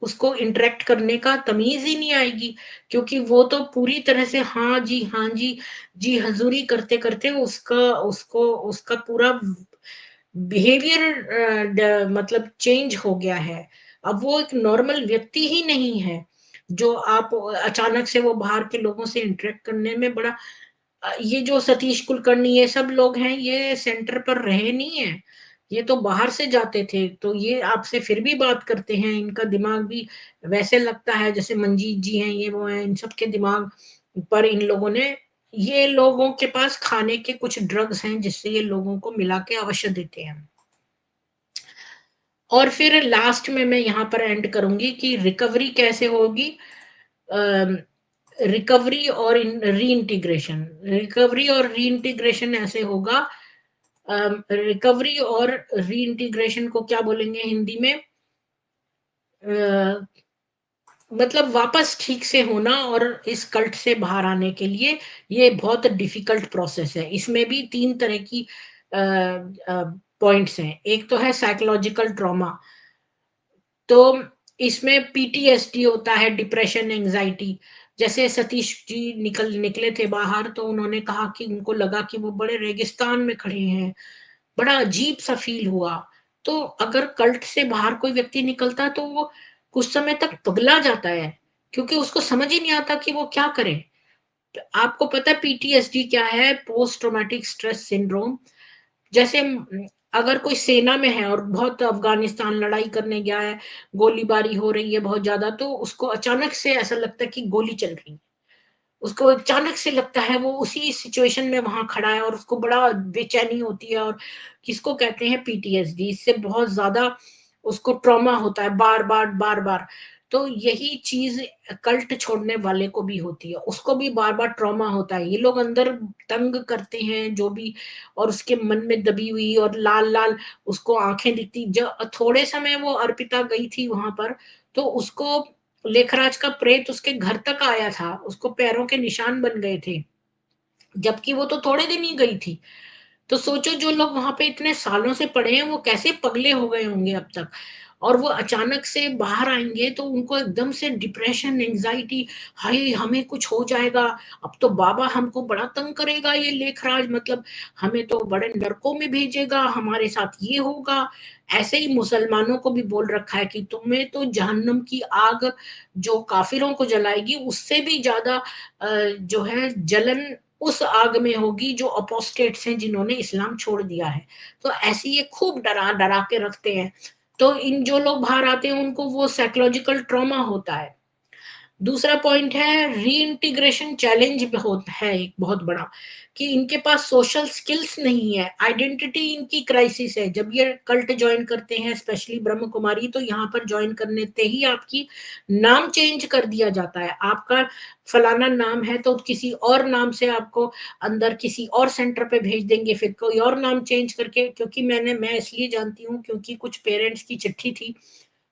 उसको इंटरेक्ट करने का तमीज ही नहीं आएगी, क्योंकि वो तो पूरी तरह से हाँ जी हाँ जी, जी हजूरी करते करते उसका उसको उसका पूरा बिहेवियर मतलब चेंज हो गया है। अब वो एक नॉर्मल व्यक्ति ही नहीं है, जो आप अचानक से वो बाहर के लोगों से इंटरेक्ट करने में बड़ा ये जो सतीश कुलकर्णी ये सब लोग हैं, ये सेंटर पर रहे नहीं है, ये तो बाहर से जाते थे, तो ये आपसे फिर भी बात करते हैं, इनका दिमाग भी वैसे लगता है जैसे मंजीत जी हैं, ये वो हैं, इन सबके दिमाग पर इन लोगों ने, ये लोगों के पास खाने के कुछ ड्रग्स हैं जिससे ये लोगों को मिला के अवश्य देते हैं। और फिर लास्ट में मैं यहाँ पर एंड करूंगी कि रिकवरी कैसे होगी। रिकवरी और री इंटीग्रेशन, रिकवरी और री इंटीग्रेशन ऐसे होगा। रिकवरी और री इंटीग्रेशन को क्या बोलेंगे हिंदी में, मतलब वापस ठीक से होना और इस कल्ट से बाहर आने के लिए ये बहुत डिफिकल्ट प्रोसेस है। इसमें भी 3 तरह की पॉइंट्स हैं। एक तो है साइकोलॉजिकल ट्रॉमा, तो इसमें पीटीएसडी होता है, डिप्रेशन, एंजाइटी। जैसे सतीश जी निकले थे बाहर, तो उन्होंने कहा कि उनको लगा कि वो बड़े रेगिस्तान में खड़े हैं, बड़ा अजीब सा फील हुआ। तो अगर कल्ट से बाहर कोई व्यक्ति निकलता तो वो कुछ समय तक पगला जाता है, क्योंकि उसको समझ ही नहीं आता कि वो क्या करे। तो आपको पता है पीटीएसडी क्या है, पोस्ट ट्रॉमेटिक स्ट्रेस सिंड्रोम। जैसे अगर कोई सेना में है और बहुत अफगानिस्तान लड़ाई करने गया है, गोलीबारी हो रही है बहुत ज्यादा, तो उसको अचानक से ऐसा लगता है कि गोली चल रही है, उसको अचानक से लगता है वो उसी सिचुएशन में वहां खड़ा है और उसको बड़ा बेचैनी होती है, और किसको कहते हैं पीटीएसडी। इससे बहुत ज्यादा उसको ट्रॉमा होता है, बार बार बार बार। तो यही चीज कल्ट छोड़ने वाले को भी होती है, उसको भी बार बार ट्रॉमा होता है, ये लोग अंदर तंग करते हैं जो भी, और उसके मन में दबी हुई और लाल लाल उसको आंखें दिखती। जब थोड़े समय वो अर्पिता गई थी वहां पर, तो उसको लेखराज का प्रेत उसके घर तक आया था, उसको पैरों के निशान बन गए थे, जबकि वो तो थोड़े दिन ही गई थी। तो सोचो जो लोग वहां पे इतने सालों से पड़े हैं वो कैसे पगले हो गए होंगे अब तक, और वो अचानक से बाहर आएंगे तो उनको एकदम से डिप्रेशन, एंजाइटी, हाय हमें कुछ हो जाएगा, अब तो बाबा हमको बड़ा तंग करेगा ये लेखराज, मतलब हमें तो बड़े नरकों में भेजेगा, हमारे साथ ये होगा। ऐसे ही मुसलमानों को भी बोल रखा है कि तुम्हें तो जहन्नम की आग जो काफिरों को जलाएगी उससे भी ज्यादा जो है जलन उस आग में होगी जो अपोस्टेट्स हैं, जिन्होंने इस्लाम छोड़ दिया है। तो ऐसी ये खूब डरा डरा के रखते हैं। तो इन जो लोग बाहर आते हैं उनको वो साइकोलॉजिकल ट्रॉमा होता है। दूसरा पॉइंट है रीइंटीग्रेशन चैलेंज होता है एक बहुत बड़ा, कि इनके पास सोशल स्किल्स नहीं है, आइडेंटिटी इनकी क्राइसिस है। जब ये कल्ट ज्वाइन करते हैं, स्पेशली ब्रह्म कुमारी, तो यहाँ पर ज्वाइन करने ते ही आपकी नाम चेंज कर दिया जाता है। आपका फलाना नाम है तो किसी और नाम से आपको अंदर किसी और सेंटर पे भेज देंगे, फिर कोई और नाम चेंज करके। क्योंकि मैं इसलिए जानती हूँ क्योंकि कुछ पेरेंट्स की चिट्ठी थी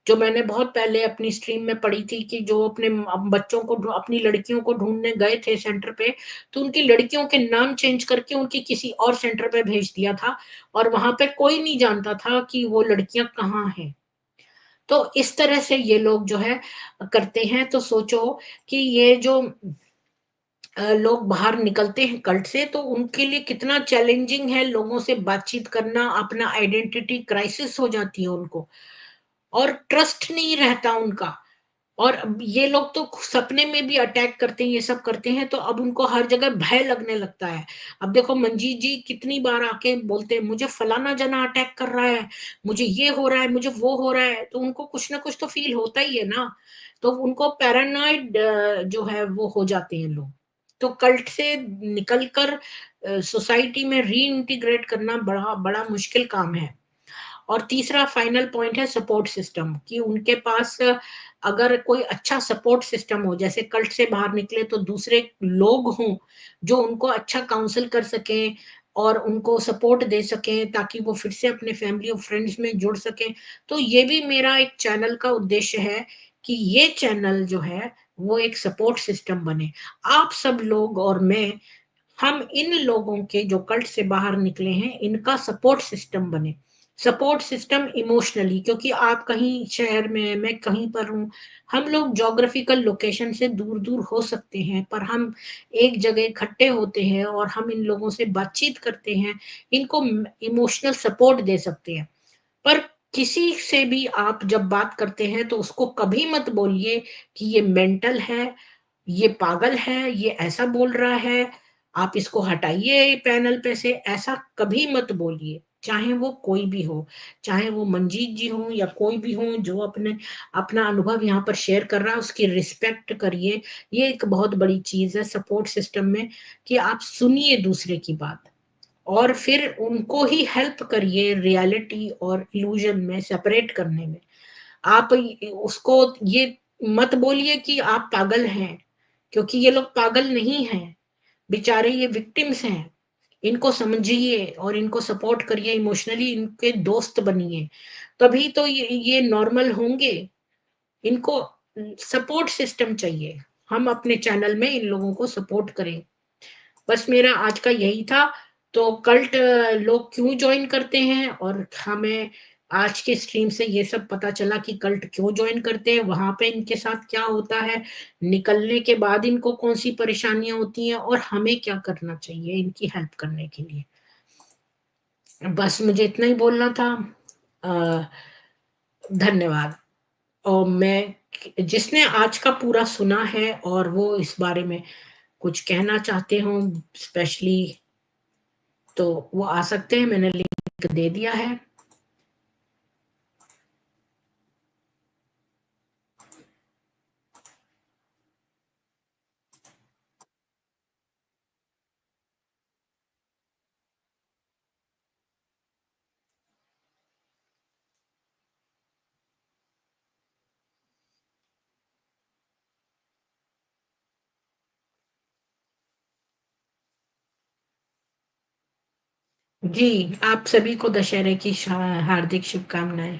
जो मैंने बहुत पहले अपनी स्ट्रीम में पढ़ी थी, कि जो अपने बच्चों को अपनी लड़कियों को ढूंढने गए थे सेंटर पे, तो उनकी लड़कियों के नाम चेंज करके उनकी किसी और सेंटर पे भेज दिया था, और वहां पे कोई नहीं जानता था कि वो लड़कियां कहाँ हैं। तो इस तरह से ये लोग जो है करते हैं। तो सोचो कि ये जो लोग बाहर निकलते हैं कल्ट से, तो उनके लिए कितना चैलेंजिंग है लोगों से बातचीत करना, अपना आइडेंटिटी क्राइसिस हो जाती है उनको, और ट्रस्ट नहीं रहता उनका। और अब ये लोग तो सपने में भी अटैक करते हैं, ये सब करते हैं, तो अब उनको हर जगह भय लगने लगता है। अब देखो मंजीत जी कितनी बार आके बोलते हैं मुझे फलाना जना अटैक कर रहा है, मुझे ये हो रहा है, मुझे वो हो रहा है, तो उनको कुछ ना कुछ तो फील होता ही है ना। तो उनको पैरानॉइड जो है वो हो जाते हैं लोग। तो कल्ट से निकलकर सोसाइटी में री इंटीग्रेट करना बड़ा बड़ा मुश्किल काम है। और तीसरा फाइनल पॉइंट है सपोर्ट सिस्टम, कि उनके पास अगर कोई अच्छा सपोर्ट सिस्टम हो, जैसे कल्ट से बाहर निकले तो दूसरे लोग हों जो उनको अच्छा काउंसिल कर सकें और उनको सपोर्ट दे सकें, ताकि वो फिर से अपने फैमिली और फ्रेंड्स में जुड़ सकें। तो ये भी मेरा एक चैनल का उद्देश्य है कि ये चैनल जो है वो एक सपोर्ट सिस्टम बने। आप सब लोग और मैं, हम इन लोगों के जो कल्ट से बाहर निकले हैं इनका सपोर्ट सिस्टम बने। सपोर्ट सिस्टम इमोशनली, क्योंकि आप कहीं शहर में हैं, मैं कहीं पर हूँ, हम लोग ज्योग्राफिकल लोकेशन से दूर दूर हो सकते हैं, पर हम एक जगह इकट्ठे होते हैं और हम इन लोगों से बातचीत करते हैं, इनको इमोशनल सपोर्ट दे सकते हैं। पर किसी से भी आप जब बात करते हैं तो उसको कभी मत बोलिए कि ये मेंटल है, ये पागल है, ये ऐसा बोल रहा है, आप इसको हटाइए पैनल पे से, ऐसा कभी मत बोलिए। चाहे वो कोई भी हो, चाहे वो मंजीत जी हों या कोई भी हो जो अपना अनुभव यहाँ पर शेयर कर रहा है, उसकी रिस्पेक्ट करिए। ये एक बहुत बड़ी चीज़ है सपोर्ट सिस्टम में कि आप सुनिए दूसरे की बात और फिर उनको ही हेल्प करिए रियलिटी और इल्यूजन में सेपरेट करने में। आप उसको ये मत बोलिए कि आप पागल हैं, क्योंकि ये लोग पागल नहीं हैं, बेचारे ये विक्टिम्स हैं। इनको समझिए और इनको सपोर्ट करिए, इमोशनली इनके दोस्त बनिए, तभी तो ये नॉर्मल होंगे। इनको सपोर्ट सिस्टम चाहिए। हम अपने चैनल में इन लोगों को सपोर्ट करें। बस मेरा आज का यही था। तो कल्ट लोग क्यों जॉइन करते हैं और हमें आज के स्ट्रीम से ये सब पता चला कि कल्ट क्यों जॉइन करते हैं, वहां पे इनके साथ क्या होता है, निकलने के बाद इनको कौन सी परेशानियां होती हैं और हमें क्या करना चाहिए इनकी हेल्प करने के लिए। बस मुझे इतना ही बोलना था। अ, धन्यवाद। और मैं जिसने आज का पूरा सुना है और वो इस बारे में कुछ कहना चाहते हो स्पेशली, तो वो आ सकते हैं, मैंने लिंक दे दिया है। जी, आप सभी को दशहरे की हार्दिक शुभकामनाएं।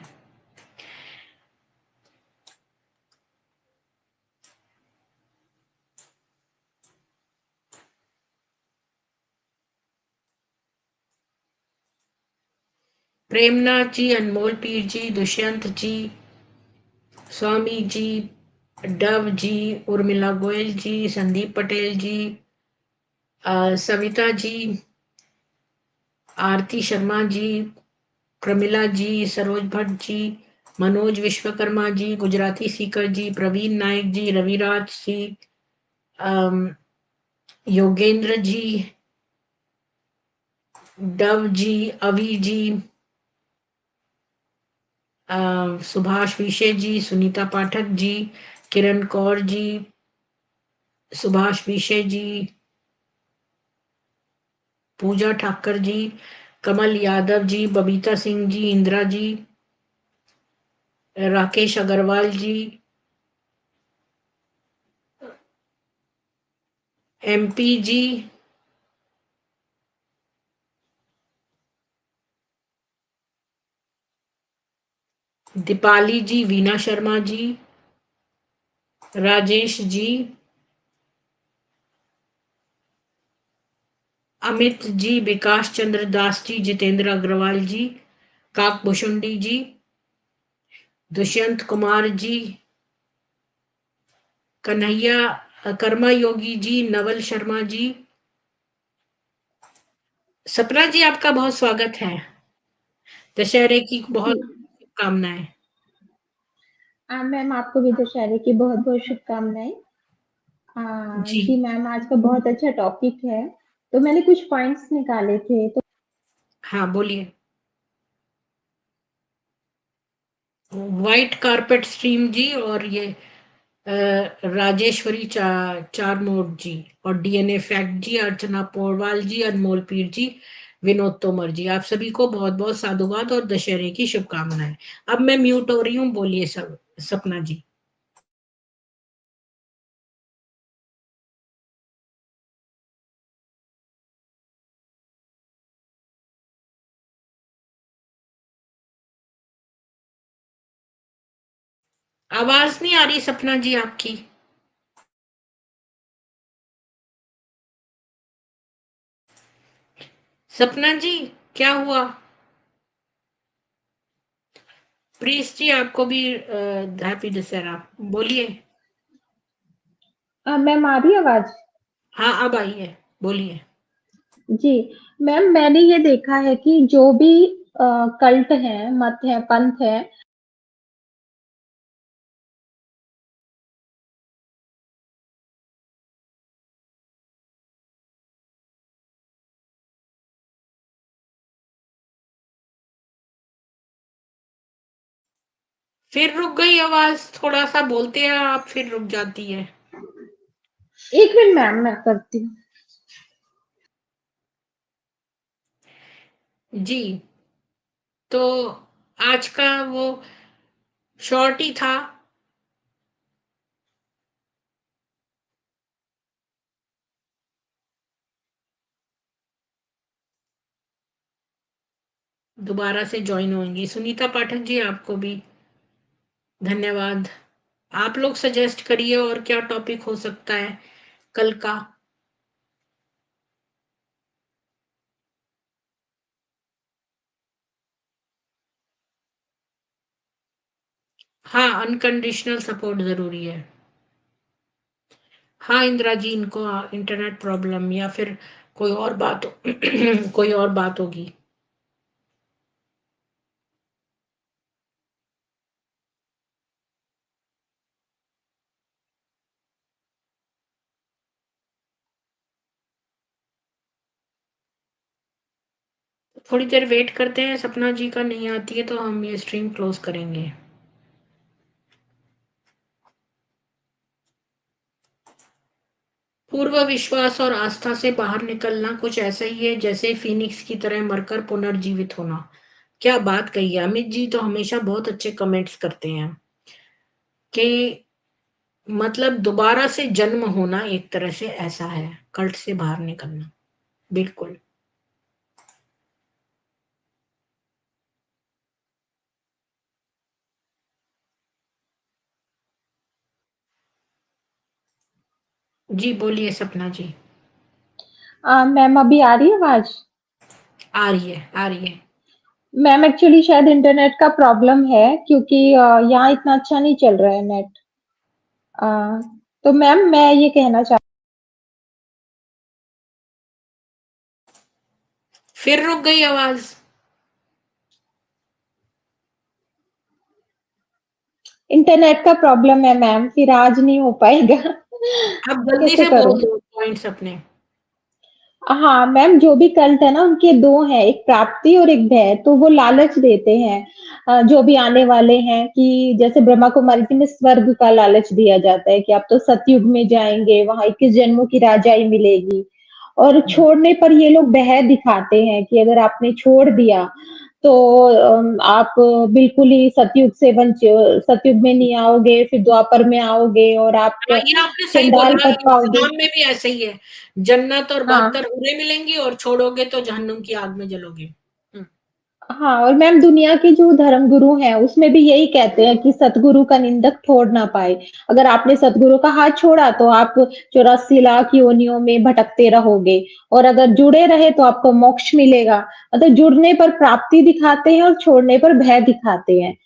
प्रेमनाथ जी, अनमोल पीर जी, दुष्यंत जी, स्वामी जी, डव जी, उर्मिला गोयल जी, संदीप पटेल जी, सविता जी, आरती शर्मा जी, प्रमिला जी, सरोज भट्ट जी, मनोज विश्वकर्मा जी, गुजराती सीकर जी, प्रवीण नायक जी, रविराज जी, अम, योगेंद्र जी, डव जी, अवी जी, सुभाष विशे जी, सुनीता पाठक जी, किरण कौर जी, सुभाष विशे जी, पूजा ठाकर जी, कमल यादव जी, बबीता सिंह जी, इंदिरा जी, राकेश अग्रवाल जी, एमपी जी, दीपाली जी, वीना शर्मा जी, राजेश जी, अमित जी, विकास चंद्र दास जी, जितेंद्र अग्रवाल जी, काक भुषुंडी जी, दुष्यंत कुमार जी, कन्हैया कर्मा योगी जी, नवल शर्मा जी, सपना जी आपका बहुत स्वागत है। दशहरे की बहुत जी शुभकामनाएं। मैम, आपको भी दशहरे की बहुत बहुत शुभकामनाएं। जी जी मैम, आज का बहुत अच्छा टॉपिक है। तो मैंने कुछ पॉइंट्स निकाले थे। तो हाँ बोलिए। व्हाइट कारपेट स्ट्रीम जी और ये राजेश्वरी चारमोट जी और डीएनए फैक्ट जी, अर्चना पोरवाल जी, अनमोल पीर जी, विनोद तोमर जी, आप सभी को बहुत बहुत साधुवाद और दशहरे की शुभकामनाएं। अब मैं म्यूट हो रही हूँ, बोलिए सब सपना जी। आवाज नहीं आ रही सपना जी आपकी। सपना जी क्या हुआ? प्लीज जी आपको भी हैप्पी दशहरा, बोलिए। मैम, आ रही आवाज? हाँ अब आई है, बोलिए। जी मैम, मैंने ये देखा है कि जो भी कल्ट है, मत है, पंथ है। फिर रुक गई आवाज, थोड़ा सा बोलते हैं आप, फिर रुक जाती है। 1 मिनट मैम, मैं करती हूँ। जी, तो आज का वो शॉर्ट ही था। दोबारा से ज्वाइन होंगी सुनीता पाठक जी, आपको भी धन्यवाद। आप लोग सजेस्ट करिए और क्या टॉपिक हो सकता है कल का। हाँ, अनकंडीशनल सपोर्ट जरूरी है। हाँ इंदिरा जी, इनको इंटरनेट प्रॉब्लम या फिर कोई और बात कोई और बात होगी। थोड़ी देर वेट करते हैं, सपना जी का नहीं आती है तो हम ये स्ट्रीम क्लोज करेंगे। पूर्व विश्वास और आस्था से बाहर निकलना कुछ ऐसा ही है जैसे फीनिक्स की तरह मरकर पुनर्जीवित होना। क्या बात कही है, अमित जी तो हमेशा बहुत अच्छे कमेंट्स करते हैं कि मतलब दोबारा से जन्म होना एक तरह से ऐसा है, कल्ट से बाहर निकलना। बिल्कुल। जी बोलिए सपना जी। मैम अभी आ रही है आवाज? आ रही है, आ रही है। मैम एक्चुअली शायद इंटरनेट का प्रॉब्लम है, क्योंकि यहाँ इतना अच्छा नहीं चल रहा है नेट। अ, तो मैम मैं ये कहना चाह फिर रुक गई आवाज। इंटरनेट का प्रॉब्लम है मैम, फिर आज नहीं हो पाएगा। आप जल्दी कैसे से करूं? बोल दो पॉइंट्स अपने। हाँ मैम, जो भी कल्ट है ना उनके 2 हैं, एक प्राप्ति और एक भय। तो वो लालच देते हैं जो भी आने वाले हैं, कि जैसे ब्रह्मा कुमारी जी में स्वर्ग का लालच दिया जाता है कि आप तो सतयुग में जाएंगे, वहां 21 जन्मों की राजाई मिलेगी। और छोड़ने पर ये लोग भय दिखाते हैं कि अगर आपने छोड़ दिया तो आप बिल्कुल ही सतयुग से वंचित, सतयुग में नहीं आओगे, फिर द्वापर में आओगे और आप हाँ, ये आपने सही चंडाल बोला, पद पाओगे। इस्लाम में भी ऐसे ही है। जन्नत और हाँ 72 हूरें मिलेंगी और छोड़ोगे तो जहन्नुम की आग में जलोगे। हाँ, और मैम दुनिया के जो धर्म गुरु हैं उसमें भी यही कहते हैं कि सतगुरु का निंदक छोड़ ना पाए। अगर आपने सतगुरु का हाथ छोड़ा तो आप 84 लाख योनियों में भटकते रहोगे, और अगर जुड़े रहे तो आपको मोक्ष मिलेगा। मतलब जुड़ने पर प्राप्ति दिखाते हैं और छोड़ने पर भय दिखाते हैं।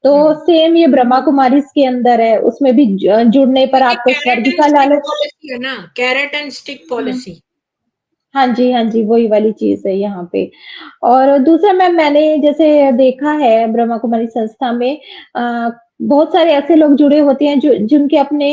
तो सेम ये ब्रह्मा कुमारी के अंदर है, उसमें भी जुड़ने पर ये आपको कैरेट स्वर्ग एंड का स्टिक लालच। पॉलिसी है ना, carrot and stick hmm, policy. हाँ जी, वही वाली चीज़ है यहाँ पे। और दूसरा मैम, मैंने जैसे देखा है ब्रह्मा कुमारी संस्था में बहुत सारे ऐसे लोग जुड़े होते हैं जो जिनके अपने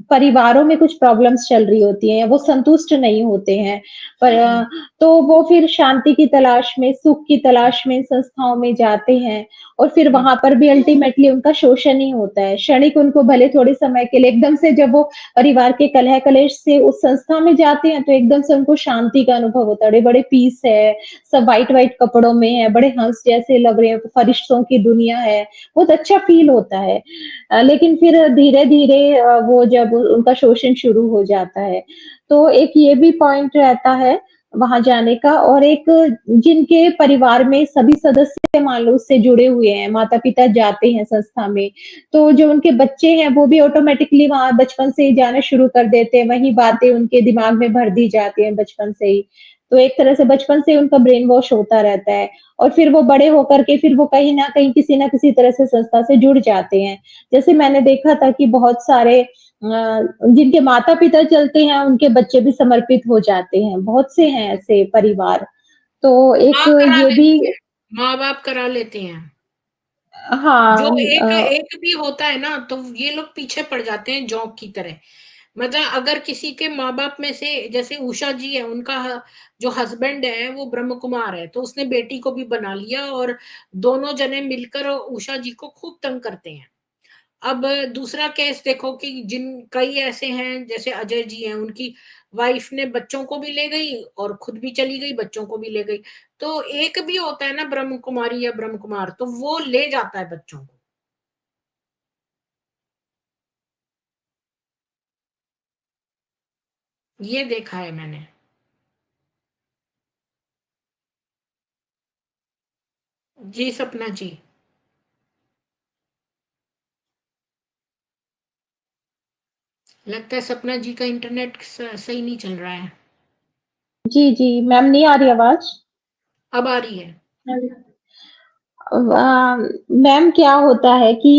परिवारों में कुछ प्रॉब्लम्स चल रही होती हैं, वो संतुष्ट नहीं होते हैं। पर तो वो फिर शांति की तलाश में, सुख की तलाश में संस्थाओं में जाते हैं, और फिर वहां पर भी अल्टीमेटली उनका शोषण ही होता है। क्षणिक उनको भले थोड़े समय के लिए, एकदम से जब वो परिवार के कलह कलेश से उस संस्था में जाते हैं तो एकदम से उनको शांति का अनुभव होता है, बड़े पीस है, सब व्हाइट व्हाइट कपड़ों में है, बड़े हंस जैसे लग रहे हैं, फरिश्तों की दुनिया है, बहुत अच्छा फील होता है। लेकिन फिर धीरे धीरे वो जब उनका शोषण शुरू हो जाता है, तो एक ये भी पॉइंट रहता है वहां जाने का। और एक, जिनके परिवार में सभी सदस्य मान लो उससे जुड़े हुए हैं, माता पिता जाते हैं संस्था में, तो जो उनके बच्चे हैं वो भी ऑटोमेटिकली वहां बचपन से ही जाना शुरू कर देते हैं, वही बातें उनके दिमाग में भर दी जाती हैं बचपन से ही। तो एक तरह से बचपन से उनका ब्रेन वॉश होता रहता है, और फिर वो बड़े होकर के फिर वो कहीं ना कहीं किसी ना किसी तरह से संस्था से जुड़ जाते हैं। जैसे मैंने देखा था कि बहुत सारे जिनके माता पिता चलते हैं उनके बच्चे भी समर्पित हो जाते हैं, बहुत से हैं ऐसे परिवार। तो एक हाँ, करा ये भी। देती है। माँ बाप करा लेते हैं। जो हाँ एक एक भी होता है ना, तो ये लोग पीछे पड़ जाते हैं जॉक की तरह। मतलब अगर किसी के माँ-बाप में से, जैसे उषा जी है, उनका जो हस्बैंड है वो ब्रह्म कुमार है, तो उसने बेटी को भी बना लिया और दोनों जने मिलकर उषा जी को खूब तंग करते हैं। अब दूसरा केस देखो कि जिन कई ऐसे हैं, जैसे अजय जी हैं, उनकी वाइफ ने बच्चों को भी ले गई और खुद भी चली गई, बच्चों को भी ले गई। तो एक भी होता है ना ब्रह्म कुमारी या ब्रह्म कुमार, तो वो ले जाता है बच्चों को। ये देखा है मैंने। जी सपना जी। लगता है सपना जी का इंटरनेट सही नहीं चल रहा है। जी, जी, मैम नहीं आ रही आवाज़? अब आ रही है। मैम क्या होता है कि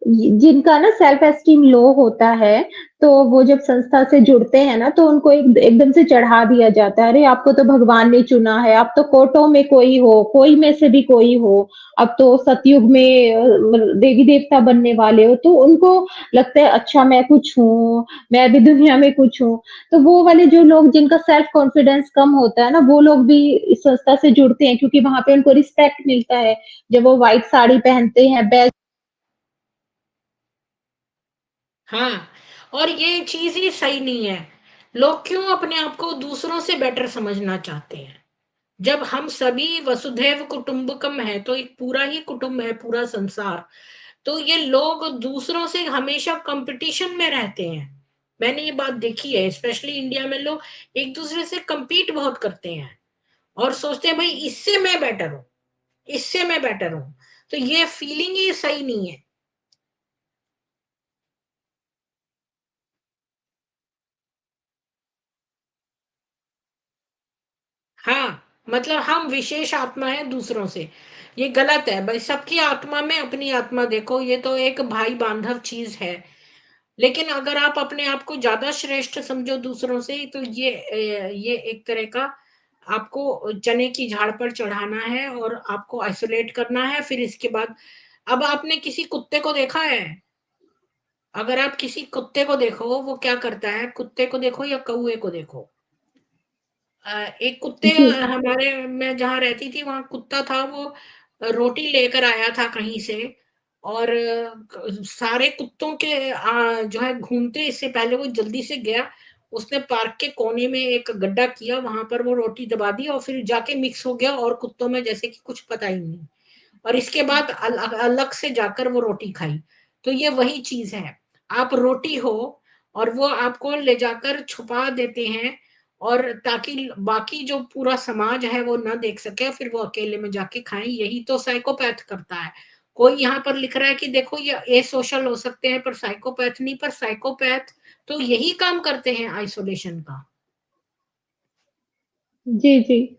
जिनका ना सेल्फ एस्टीम लो होता है, तो वो जब संस्था से जुड़ते हैं ना, तो उनको एकदम से चढ़ा दिया जाता है, अरे आपको तो भगवान ने चुना है, आप तो कोटों में कोई हो, कोई में से भी कोई हो, अब तो सतयुग में देवी देवता बनने वाले हो, तो उनको लगता है अच्छा मैं कुछ हूँ, मैं भी दुनिया में कुछ हूँ। तो वो वाले जो लोग जिनका सेल्फ कॉन्फिडेंस कम होता है ना, वो लोग भी इस संस्था से जुड़ते हैं, क्योंकि वहां पे उनको रिस्पेक्ट मिलता है। जब वो व्हाइट साड़ी पहनते हैं, बेल्ट। हाँ, और ये चीज ही सही नहीं है। लोग क्यों अपने आप को दूसरों से बेटर समझना चाहते हैं? जब हम सभी वसुधैव कुटुंबकम है, तो एक पूरा ही कुटुंब है, पूरा संसार। तो ये लोग दूसरों से हमेशा कंपटीशन में रहते हैं। मैंने ये बात देखी है, स्पेशली इंडिया में लोग एक दूसरे से compete बहुत करते हैं और सोचते हैं भाई इससे मैं बेटर हूं, इससे मैं बेटर हूं। तो ये फीलिंग ही सही नहीं है। हाँ, मतलब हम विशेष आत्मा है दूसरों से, ये गलत है भाई। सबकी आत्मा में अपनी आत्मा देखो, ये तो एक भाई बांधव चीज है। लेकिन अगर आप अपने आप को ज्यादा श्रेष्ठ समझो दूसरों से, तो ये एक तरह का आपको चने की झाड़ पर चढ़ाना है और आपको आइसोलेट करना है। फिर इसके बाद, अब आपने किसी कुत्ते को देखा है? अगर आप किसी कुत्ते को देखो वो क्या करता है, कुत्ते को देखो या कौए को देखो। एक कुत्ते, जी, हमारे, मैं जहाँ रहती थी वहाँ कुत्ता था, वो रोटी लेकर आया था कहीं से और सारे कुत्तों के जो है घूमते इससे पहले वो जल्दी से गया। उसने पार्क के कोने में एक गड्ढा किया, वहां पर वो रोटी दबा दी और फिर जाके मिक्स हो गया और कुत्तों में जैसे कि कुछ पता ही नहीं। और इसके बाद अलग से जाकर वो रोटी खाई। तो ये वही चीज है, आप रोटी हो और वो आपको ले जाकर छुपा देते हैं, और ताकि बाकी जो पूरा समाज है वो ना देख सके, फिर वो अकेले में जाके खाएं। यही तो साइकोपैथ करता है। कोई यहाँ पर लिख रहा है कि देखो ये ए सोशल हो सकते हैं पर साइकोपैथ नहीं, पर साइकोपैथ तो यही काम करते हैं आइसोलेशन का। जी, जी।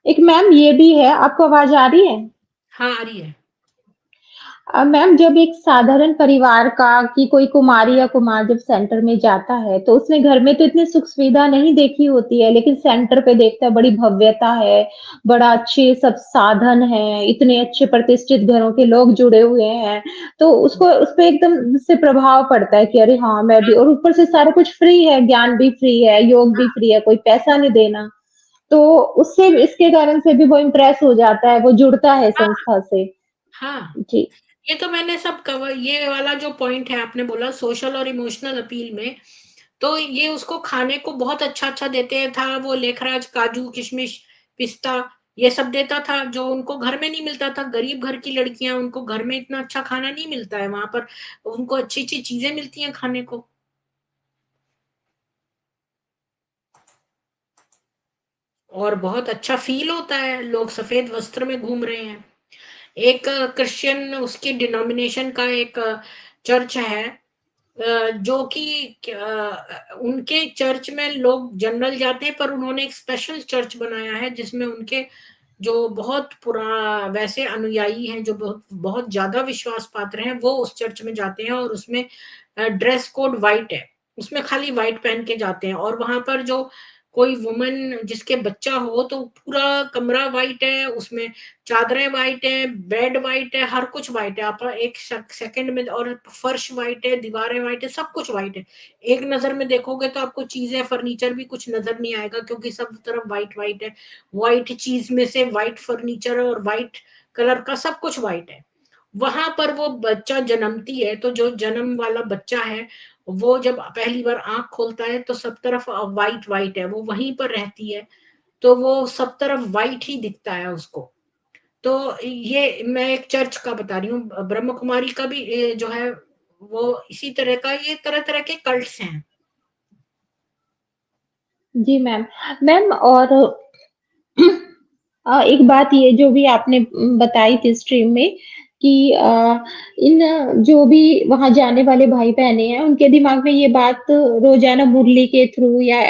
एक मैम ये भी है, आपको आवाज़ आ रही है? हाँ, आ रही है। मैम जब एक साधारण परिवार का कि कोई कुमारी या कुमार जब सेंटर में जाता है, तो उसने घर में तो इतनी सुख सुविधा नहीं देखी होती है, लेकिन सेंटर पे देखता है बड़ी भव्यता है, बड़ा अच्छे सब साधन है, इतने अच्छे प्रतिष्ठित घरों के लोग जुड़े हुए हैं, तो उसको उस पे एकदम से प्रभाव पड़ता है कि अरे हाँ मैं भी, और ऊपर से सारा कुछ फ्री है, ज्ञान भी फ्री है, योग भी फ्री है, कोई पैसा नहीं देना। तो उससे इसके कारण से भी वो इम्प्रेस हो जाता है, वो जुड़ता है हाँ, संस्था से। हाँ, जी। ये तो मैंने सब कवर, ये वाला जो पॉइंट है आपने बोला सोशल और इमोशनल अपील में, तो ये उसको खाने को बहुत अच्छा-अच्छा देते था, वो लेखराज काजू, किशमिश, पिस्ता, ये सब देता था जो उनको घर में नहीं मिलता था। गरीब घर की लड़कियाँ, उनको घर में इतना अच्छा खाना नहीं मिलता है, वहाँ पर उनको अच्छी-अच्छी चीज़ें मिलती हैं खाने को। और बहुत अच्छा फ़ील होता है, लोग सफ़ेद वस्त्र में घूम रहे हैं। एक क्रिश्चियन उसकी डिनोमिनेशन का एक चर्च है, जो कि उनके चर्च में लोग जनरल जाते हैं, पर उन्होंने एक स्पेशल चर्च बनाया है जिसमें उनके जो बहुत वैसे अनुयायी हैं, जो बहुत बहुत ज्यादा विश्वास पात्र हैं, वो उस चर्च में जाते हैं और उसमें ड्रेस कोड व्हाइट है। उसमें खाली व्हाइट पहन के जाते हैं और वहां पर जो कोई वुमन जिसके बच्चा हो तो पूरा कमरा व्हाइट है, उसमें चादरें व्हाइट है, बेड व्हाइट है, हर कुछ व्हाइट है। आप एक सेकंड में, और फर्श व्हाइट है, दीवारें व्हाइट है, सब कुछ व्हाइट है। एक नजर में देखोगे तो आपको चीजें, फर्नीचर भी कुछ नजर नहीं आएगा, क्योंकि सब तरफ व्हाइट व्हाइट है। व्हाइट चीज में से व्हाइट फर्नीचर और व्हाइट कलर का सब कुछ व्हाइट है। वहां पर वो बच्चा जन्मती है, तो जो जन्म वाला बच्चा है, वो जब पहली बार आंख खोलता है तो सब तरफ व्हाइट व्हाइट है, वो वहीं पर रहती है, तो वो सब तरफ व्हाइट ही दिखता है उसको। तो ये मैं एक चर्च का बता रही हूँ, ब्रह्म कुमारी का भी जो है वो इसी तरह का, ये तरह तरह के कल्ट्स हैं। जी मैम। मैम और एक बात ये जो भी आपने बताई थी स्ट्रीम में कि इन जो भी वहाँ जाने वाले भाई-बहनें हैं, उनके दिमाग में ये बात रोज़ाना मुरली के थ्रू या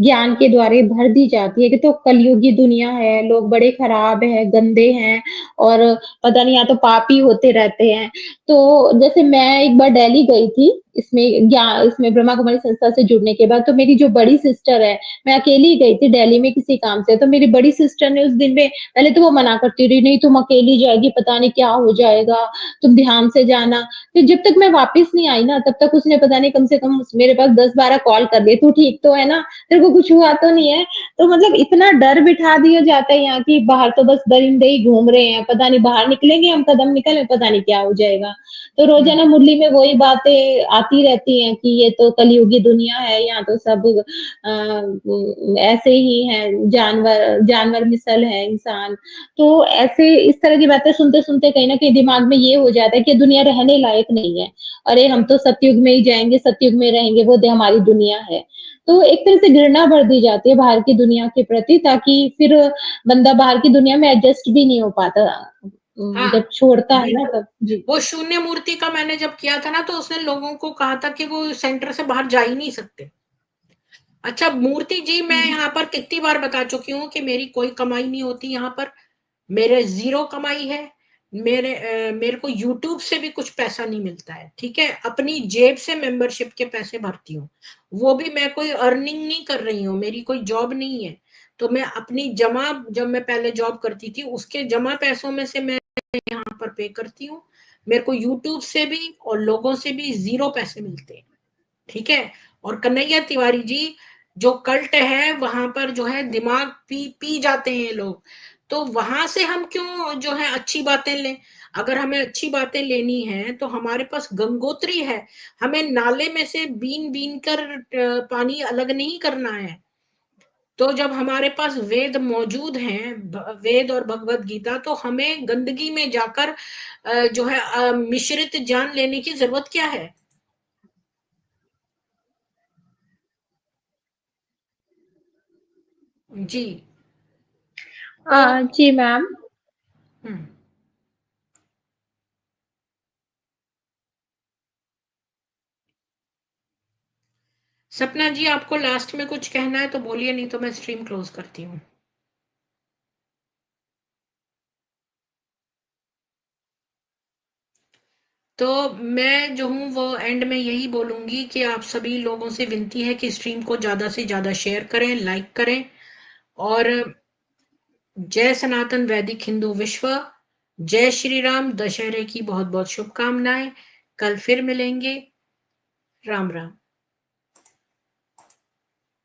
ज्ञान के द्वारा भर दी जाती है कि तो कलयुगी दुनिया है, लोग बड़े खराब हैं, गंदे हैं और पता नहीं, या तो पापी होते रहते हैं। तो जैसे मैं एक बार दिल्ली गई थी, इसमें ब्रह्मा कुमारी संस्था से जुड़ने के बाद, तो मेरी जो बड़ी सिस्टर है, मैं अकेली गई थी दिल्ली में किसी काम से, तो मेरी बड़ी सिस्टर ने उस दिन में, पहले तो वो मना करती रही, नहीं तुम अकेली जाएगी, पता नहीं क्या हो जाएगा, तुम ध्यान से जाना। फिर जब तक मैं वापस नहीं आई ना, तब तक उसने पता नहीं कम से कम मेरे पास 10-12 कॉल कर दिए, तू ठीक तो है ना? तेरे को कुछ हुआ तो नहीं है? तो मतलब इतना डर बिठा दिया जाता है यहाँ की, बाहर तो बस दरिंदे ही घूम रहे हैं, पता नहीं बाहर निकलेंगे हम, कदम निकले, पता नहीं क्या हो जाएगा। तो रोजाना मुरली में वही बातें आती रहती हैं कि ये तो कलयुगी दुनिया है, यहाँ तो सब ऐसे ही हैं, जानवर जानवर मिसल है इंसान। तो ऐसे इस तरह की बातें सुनते-सुनते कहीं न कहीं दिमाग में ये हो जाता है कि दुनिया रहने लायक नहीं है। अरे हम तो सतयुग में ही जाएँगे, सतयुग में रहेंगे, वो हमारी दुनिया है। तो एक तरह से घृणा भर दी जाती है बाहर की दुनिया के प्रति, ताकि फिर बंदा बाहर की दुनिया में एडजस्ट भी नहीं हो पाता। हाँ, जब छोड़ता है ना बिल्कुल। तब। जी। वो शून्य मूर्ति का मैंने जब किया था ना, तो उसने लोगों को कहा था कि वो सेंटर से बाहर जा ही नहीं सकते। अच्छा मूर्ति जी, मैं हुँ। यहाँ पर कितनी बार बता चुकी हूँ कि मेरी कोई कमाई नहीं होती यहाँ पर। मेरे ज़ीरो कमाई है। मेरे को यूट्यूब से भी कुछ पैसा नहीं मिलता है, ठीक है? अपनी जेब से मेंबरशिप के पैसे भरती हूँ। वो भी मैं कोई अर्निंग नहीं कर रही हूँ, मेरी कोई जॉब नहीं है। तो मैं अपनी जमा, जब मैं पहले जॉब करती थी, उसके जमा पैसों में से मैं यहाँ पर पे करती हूँ। मेरे को यूट्यूब से भी और लोगों से भी ज़ीरो पैसे मिलते हैं, ठीक है? और कन्हैया तिवारी जी, जो कल्ट है, वहाँ पर जो है दिमाग पी जाते हैं लोग। तो वहां से हम क्यों जो है अच्छी बातें लें? अगर हमें अच्छी बातें लेनी है तो हमारे पास गंगोत्री है। हमें नाले में से बीन बीन कर पानी अलग नहीं करना है। तो जब हमारे पास वेद मौजूद हैं, वेद और भगवत गीता, तो हमें गंदगी में जाकर जो है मिश्रित ज्ञान लेने की जरूरत क्या है? जी। तो जी मैम। हम्म, सपना जी, आपको लास्ट में कुछ कहना है तो बोलिए, नहीं तो मैं स्ट्रीम क्लोज करती हूँ। तो मैं जो हूँ वो एंड में यही बोलूंगी कि आप सभी लोगों से विनती है कि स्ट्रीम को ज्यादा से ज्यादा शेयर करें, लाइक करें। और जय सनातन वैदिक हिंदू विश्व। जय श्री राम। दशहरे की बहुत बहुत शुभकामनाएं। कल फिर मिलेंगे। राम राम।